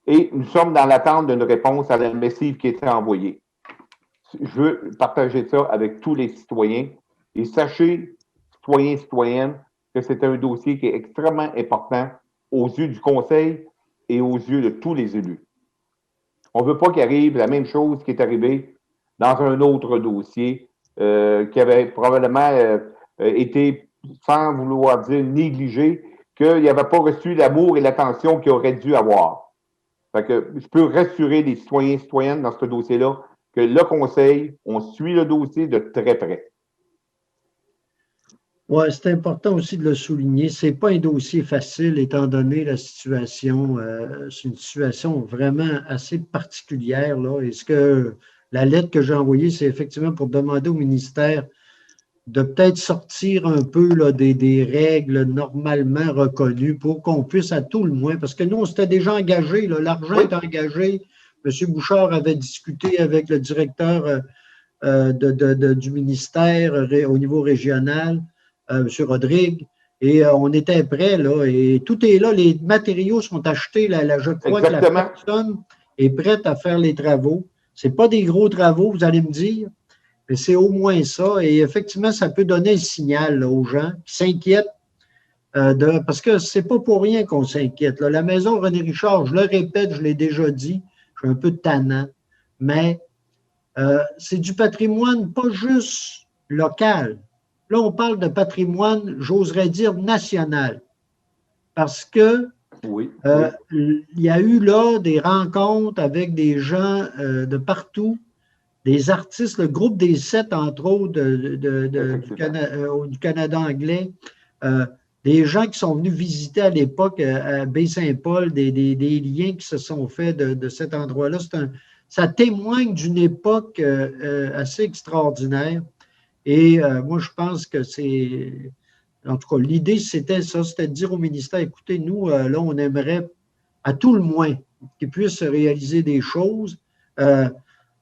Speaker 7: et nous sommes dans l'attente d'une réponse à la missive qui a été envoyée. Je veux partager ça avec tous les citoyens et sachez, citoyens et citoyennes, que c'est un dossier qui est extrêmement important aux yeux du conseil et aux yeux de tous les élus. On ne veut pas qu'il arrive la même chose qui est arrivée dans un autre dossier qui avait probablement été, sans vouloir dire négligé, qu'il n'avait pas reçu l'amour et l'attention qu'il aurait dû avoir. Fait que je peux rassurer les citoyens et citoyennes dans ce dossier-là que le conseil, on suit le dossier de très près.
Speaker 1: Oui, c'est important aussi de le souligner. Ce n'est pas un dossier facile étant donné la situation. C'est une situation vraiment assez particulière, là. Et la lettre que j'ai envoyée, c'est effectivement pour demander au ministère de peut-être sortir un peu là, des règles normalement reconnues pour qu'on puisse à tout le moins, parce que nous, on s'était déjà engagé, l'argent est engagé. M. Bouchard avait discuté avec le directeur du ministère au niveau régional, M. Rodrigue, et on était prêts, là, et tout est là, les matériaux sont achetés, je crois que la personne est prête à faire les travaux. Ce n'est pas des gros travaux, vous allez me dire, mais c'est au moins ça, et effectivement, ça peut donner un signal là, aux gens qui s'inquiètent, parce que ce n'est pas pour rien qu'on s'inquiète. La maison René Richard, je le répète, je l'ai déjà dit, je suis un peu tannant, mais c'est du patrimoine pas juste local. Là, on parle de patrimoine, j'oserais dire, national. Parce que il y a eu là des rencontres avec des gens de partout, des artistes, le groupe des 7, entre autres, du Canada anglais, des gens qui sont venus visiter à l'époque à Baie-Saint-Paul, des liens qui se sont faits de cet endroit-là. Ça témoigne d'une époque assez extraordinaire. Et moi, je pense que c'est... En tout cas, l'idée, c'était ça, c'était de dire au ministère, écoutez, nous, là, on aimerait à tout le moins qu'ils puissent réaliser des choses.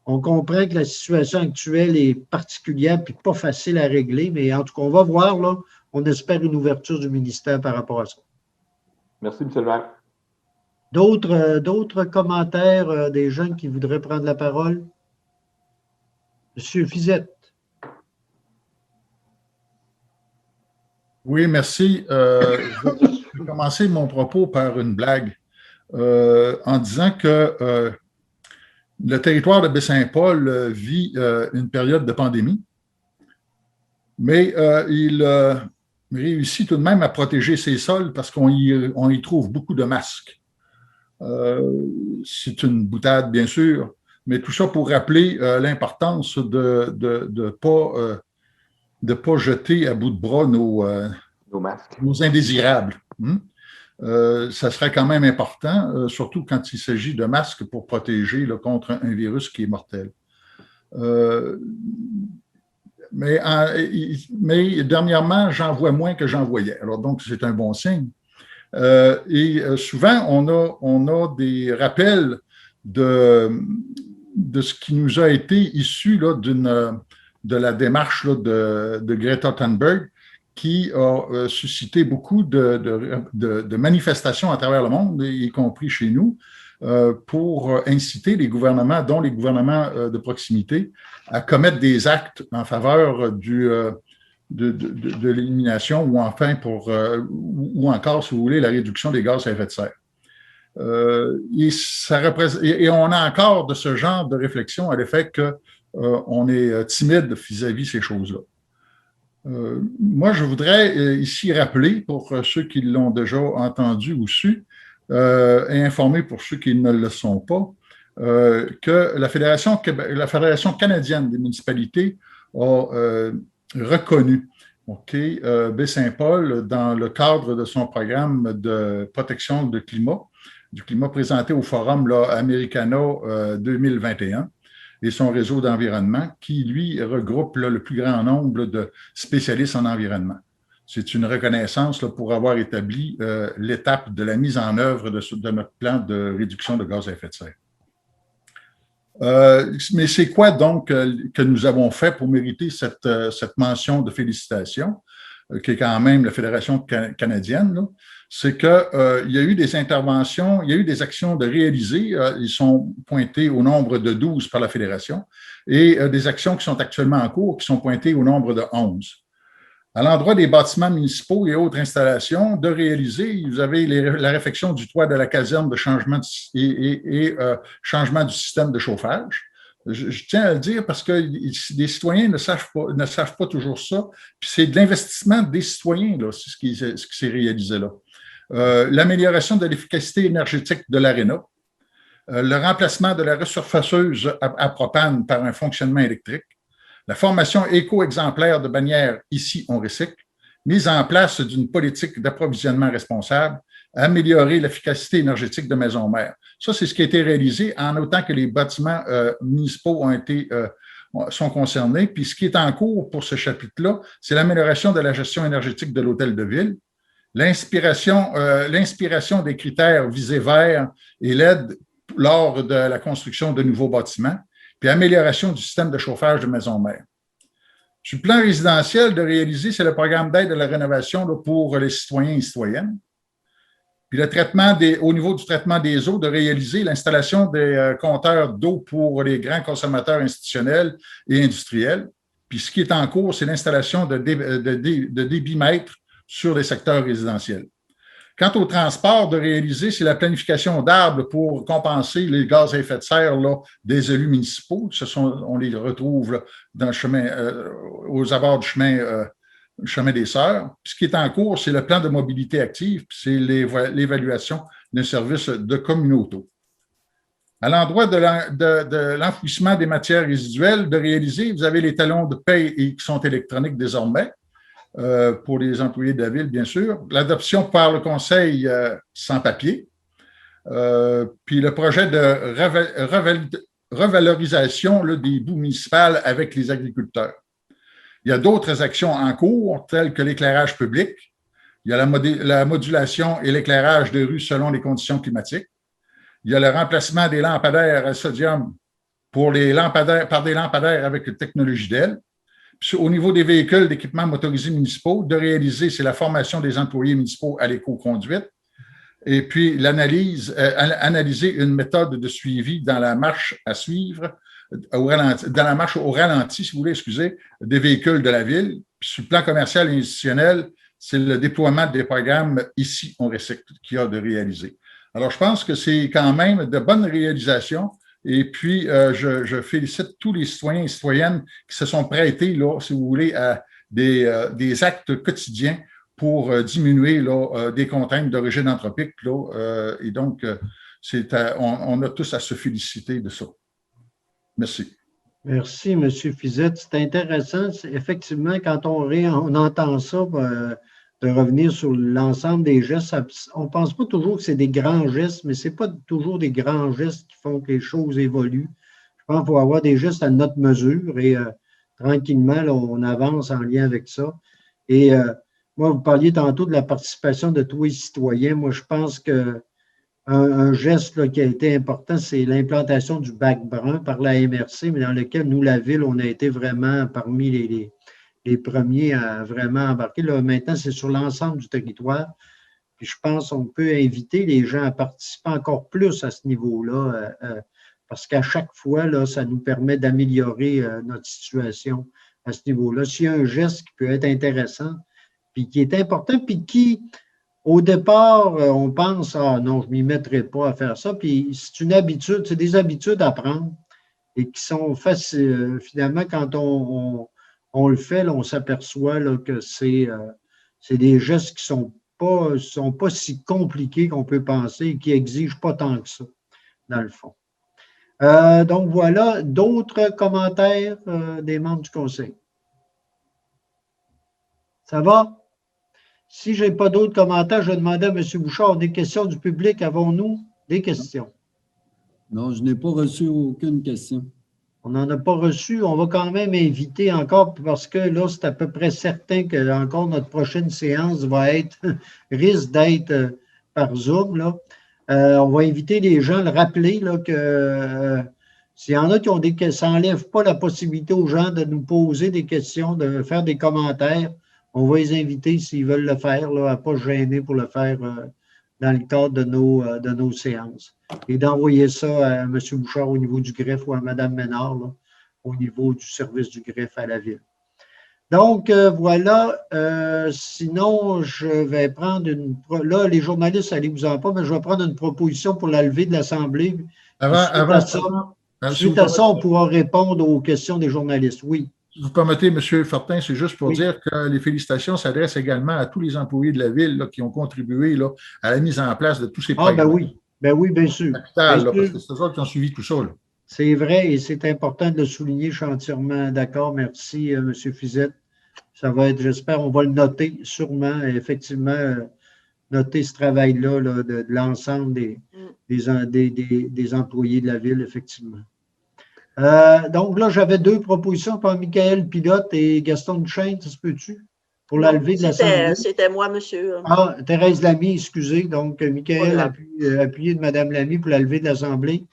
Speaker 1: On comprend que la situation actuelle est particulière et pas facile à régler, mais en tout cas, on va voir, là, on espère une ouverture du ministère par rapport à ça.
Speaker 7: Merci, M. le maire.
Speaker 1: D'autres commentaires des gens qui voudraient prendre la parole? M. Fizette.
Speaker 4: Oui, merci. Je vais commencer mon propos par une blague en disant que le territoire de Baie-Saint-Paul vit une période de pandémie, mais il réussit tout de même à protéger ses sols parce qu'on y trouve beaucoup de masques. C'est une boutade, bien sûr, mais tout ça pour rappeler l'importance de ne pas jeter à bout de bras nos
Speaker 7: masques,
Speaker 4: nos indésirables. Ça serait quand même important, surtout quand il s'agit de masques pour protéger là, contre un virus qui est mortel. Mais dernièrement, j'en vois moins que j'en voyais. Alors donc, c'est un bon signe. Et souvent, on a des rappels de ce qui nous a été issu là, de la démarche là, de Greta Thunberg, qui a suscité beaucoup de manifestations à travers le monde, y compris chez nous, pour inciter les gouvernements, dont les gouvernements de proximité, à commettre des actes en faveur de l'élimination ou enfin ou encore, si vous voulez, la réduction des gaz à effet de serre. Et on a encore de ce genre de réflexion à l'effet qu'on est timide vis-à-vis ces choses-là. Moi, je voudrais ici rappeler, pour ceux qui l'ont déjà entendu ou su, et informer pour ceux qui ne le sont pas, que la Fédération canadienne des municipalités a reconnu Baie-Saint-Paul dans le cadre de son programme de protection du climat présenté au Forum là, Americana 2021. Et son réseau d'environnement qui, lui, regroupe là, le plus grand nombre de spécialistes en environnement. C'est une reconnaissance là, pour avoir établi l'étape de la mise en œuvre de notre plan de réduction de gaz à effet de serre. Mais c'est quoi donc que nous avons fait pour mériter cette mention de félicitations, qui est quand même la Fédération canadienne, là? C'est qu'il y a eu des interventions, il y a eu des actions de réaliser. Ils sont pointés au nombre de 12 par la Fédération et des actions qui sont actuellement en cours qui sont pointées au nombre de 11. À l'endroit des bâtiments municipaux et autres installations, de réaliser, vous avez la réfection du toit de la caserne de changement changement du système de chauffage. Je tiens à le dire parce que les citoyens ne savent pas toujours ça. Puis c'est de l'investissement des citoyens, là, c'est ce qui s'est réalisé là. L'amélioration de l'efficacité énergétique de l'aréna, le remplacement de la resurfaceuse à propane par un fonctionnement électrique, la formation éco-exemplaire de bannières Ici, on recycle, mise en place d'une politique d'approvisionnement responsable, améliorer l'efficacité énergétique de maisons-mères. Ça, c'est ce qui a été réalisé en autant que les bâtiments municipaux sont concernés. Puis ce qui est en cours pour ce chapitre-là, c'est l'amélioration de la gestion énergétique de l'hôtel de ville, l'inspiration des critères visés verts et LED lors de la construction de nouveaux bâtiments, puis amélioration du système de chauffage de maisons-mères. Sur le plan résidentiel, de réaliser, c'est le programme d'aide à la rénovation là, pour les citoyens et citoyennes. Puis le traitement au niveau du traitement des eaux, de réaliser l'installation des compteurs d'eau pour les grands consommateurs institutionnels et industriels. Puis ce qui est en cours, c'est l'installation de débitmètres sur les secteurs résidentiels. Quant au transport, de réaliser, c'est la planification d'arbres pour compenser les gaz à effet de serre là, des élus municipaux. On les retrouve là, dans le chemin, aux abords du chemin des Sœurs. Puis ce qui est en cours, c'est le plan de mobilité active, puis c'est l'évaluation d'un service de communauté. À l'endroit de l'enfouissement des matières résiduelles, de réaliser, vous avez les talons de paie qui sont électroniques désormais. Pour les employés de la ville, bien sûr. L'adoption par le conseil sans papier. Puis le projet de revalorisation là, des boues municipales avec les agriculteurs. Il y a d'autres actions en cours, telles que l'éclairage public. Il y a la modulation et l'éclairage de rues selon les conditions climatiques. Il y a le remplacement des lampadaires à sodium par des lampadaires avec technologie d'AILE. Au niveau des véhicules d'équipements motorisés municipaux, de réaliser, c'est la formation des employés municipaux à l'éco-conduite et puis analyser une méthode de suivi dans la marche à suivre, dans la marche au ralenti, si vous voulez, des véhicules de la ville. Puis sur le plan commercial et institutionnel, c'est le déploiement des programmes Ici, on recycle qu'il y a de réaliser. Alors, je pense que c'est quand même de bonnes réalisations. Et puis, je félicite tous les citoyens et citoyennes qui se sont prêtés, là, si vous voulez, à des actes quotidiens pour diminuer là, des contraintes d'origine anthropique. Là, et donc, on a tous à se féliciter de ça. Merci.
Speaker 1: Merci, M. Fizette. C'est intéressant. Effectivement, quand on entend ça, de revenir sur l'ensemble des gestes, on ne pense pas toujours que c'est des grands gestes, mais ce n'est pas toujours des grands gestes qui font que les choses évoluent. Je pense qu'il faut avoir des gestes à notre mesure et tranquillement, là, on avance en lien avec ça. Et moi, vous parliez tantôt de la participation de tous les citoyens. Moi, je pense qu'un geste là, qui a été important, c'est l'implantation du bac brun par la MRC, mais dans lequel nous, la Ville, on a été vraiment parmi les premiers à vraiment embarquer. Là, maintenant, c'est sur l'ensemble du territoire. Puis je pense qu'on peut inviter les gens à participer encore plus à ce niveau-là, parce qu'à chaque fois, là, ça nous permet d'améliorer notre situation à ce niveau-là. S'il y a un geste qui peut être intéressant, puis qui est important, puis qui, au départ, on pense « Ah non, je ne m'y mettrai pas à faire ça », puis c'est une habitude, c'est des habitudes à prendre et qui sont faciles. Finalement, quand on le fait, là, on s'aperçoit là, que c'est des gestes qui ne sont pas si compliqués qu'on peut penser et qui n'exigent pas tant que ça, dans le fond. Donc, voilà. D'autres commentaires des membres du Conseil? Ça va? Si je n'ai pas d'autres commentaires, je vais demander à M. Bouchard des questions du public. Avons-nous des questions?
Speaker 2: Non, je n'ai pas reçu aucune question.
Speaker 1: On n'en a pas reçu. On va quand même inviter encore, parce que là, c'est à peu près certain que encore notre prochaine séance risque d'être par Zoom. Là. On va inviter les gens, le rappeler là, que S'il y en a qui ont ça n'enlève pas la possibilité aux gens de nous poser des questions, de faire des commentaires. On va les inviter, s'ils veulent le faire, là, à ne pas se gêner pour le faire dans le cadre de nos séances. Et d'envoyer ça à M. Bouchard au niveau du greffe ou à Mme Ménard là, au niveau du service du greffe à la ville. Donc, voilà. Sinon, je vais prendre là, les journalistes, allez-vous-en pas, mais je vais prendre une proposition pour la levée de l'Assemblée. Suite à ça, on pourra répondre aux questions des journalistes. Oui.
Speaker 4: Si vous permettez, M. Fortin, c'est juste pour dire que les félicitations s'adressent également à tous les employés de la ville là, qui ont contribué là, à la mise en place de tous ces programmes.
Speaker 1: Ben oui, bien sûr.
Speaker 4: Parce que c'est eux qui ont suivi tout ça.
Speaker 1: C'est vrai et c'est important de le souligner. Je suis entièrement d'accord. Merci, M. Fizette. Ça va être, j'espère, on va le noter sûrement, effectivement, noter ce travail-là là, de l'ensemble des employés de la ville, effectivement. Donc là, j'avais deux propositions par Michael Pilote et Gaston Duchesne, ça se peut-tu? Pour la levée de l'Assemblée.
Speaker 3: C'était moi, monsieur.
Speaker 1: Thérèse Lamy, excusez. Donc, Michael, appuyé de Mme Lamy pour la levée de l'Assemblée.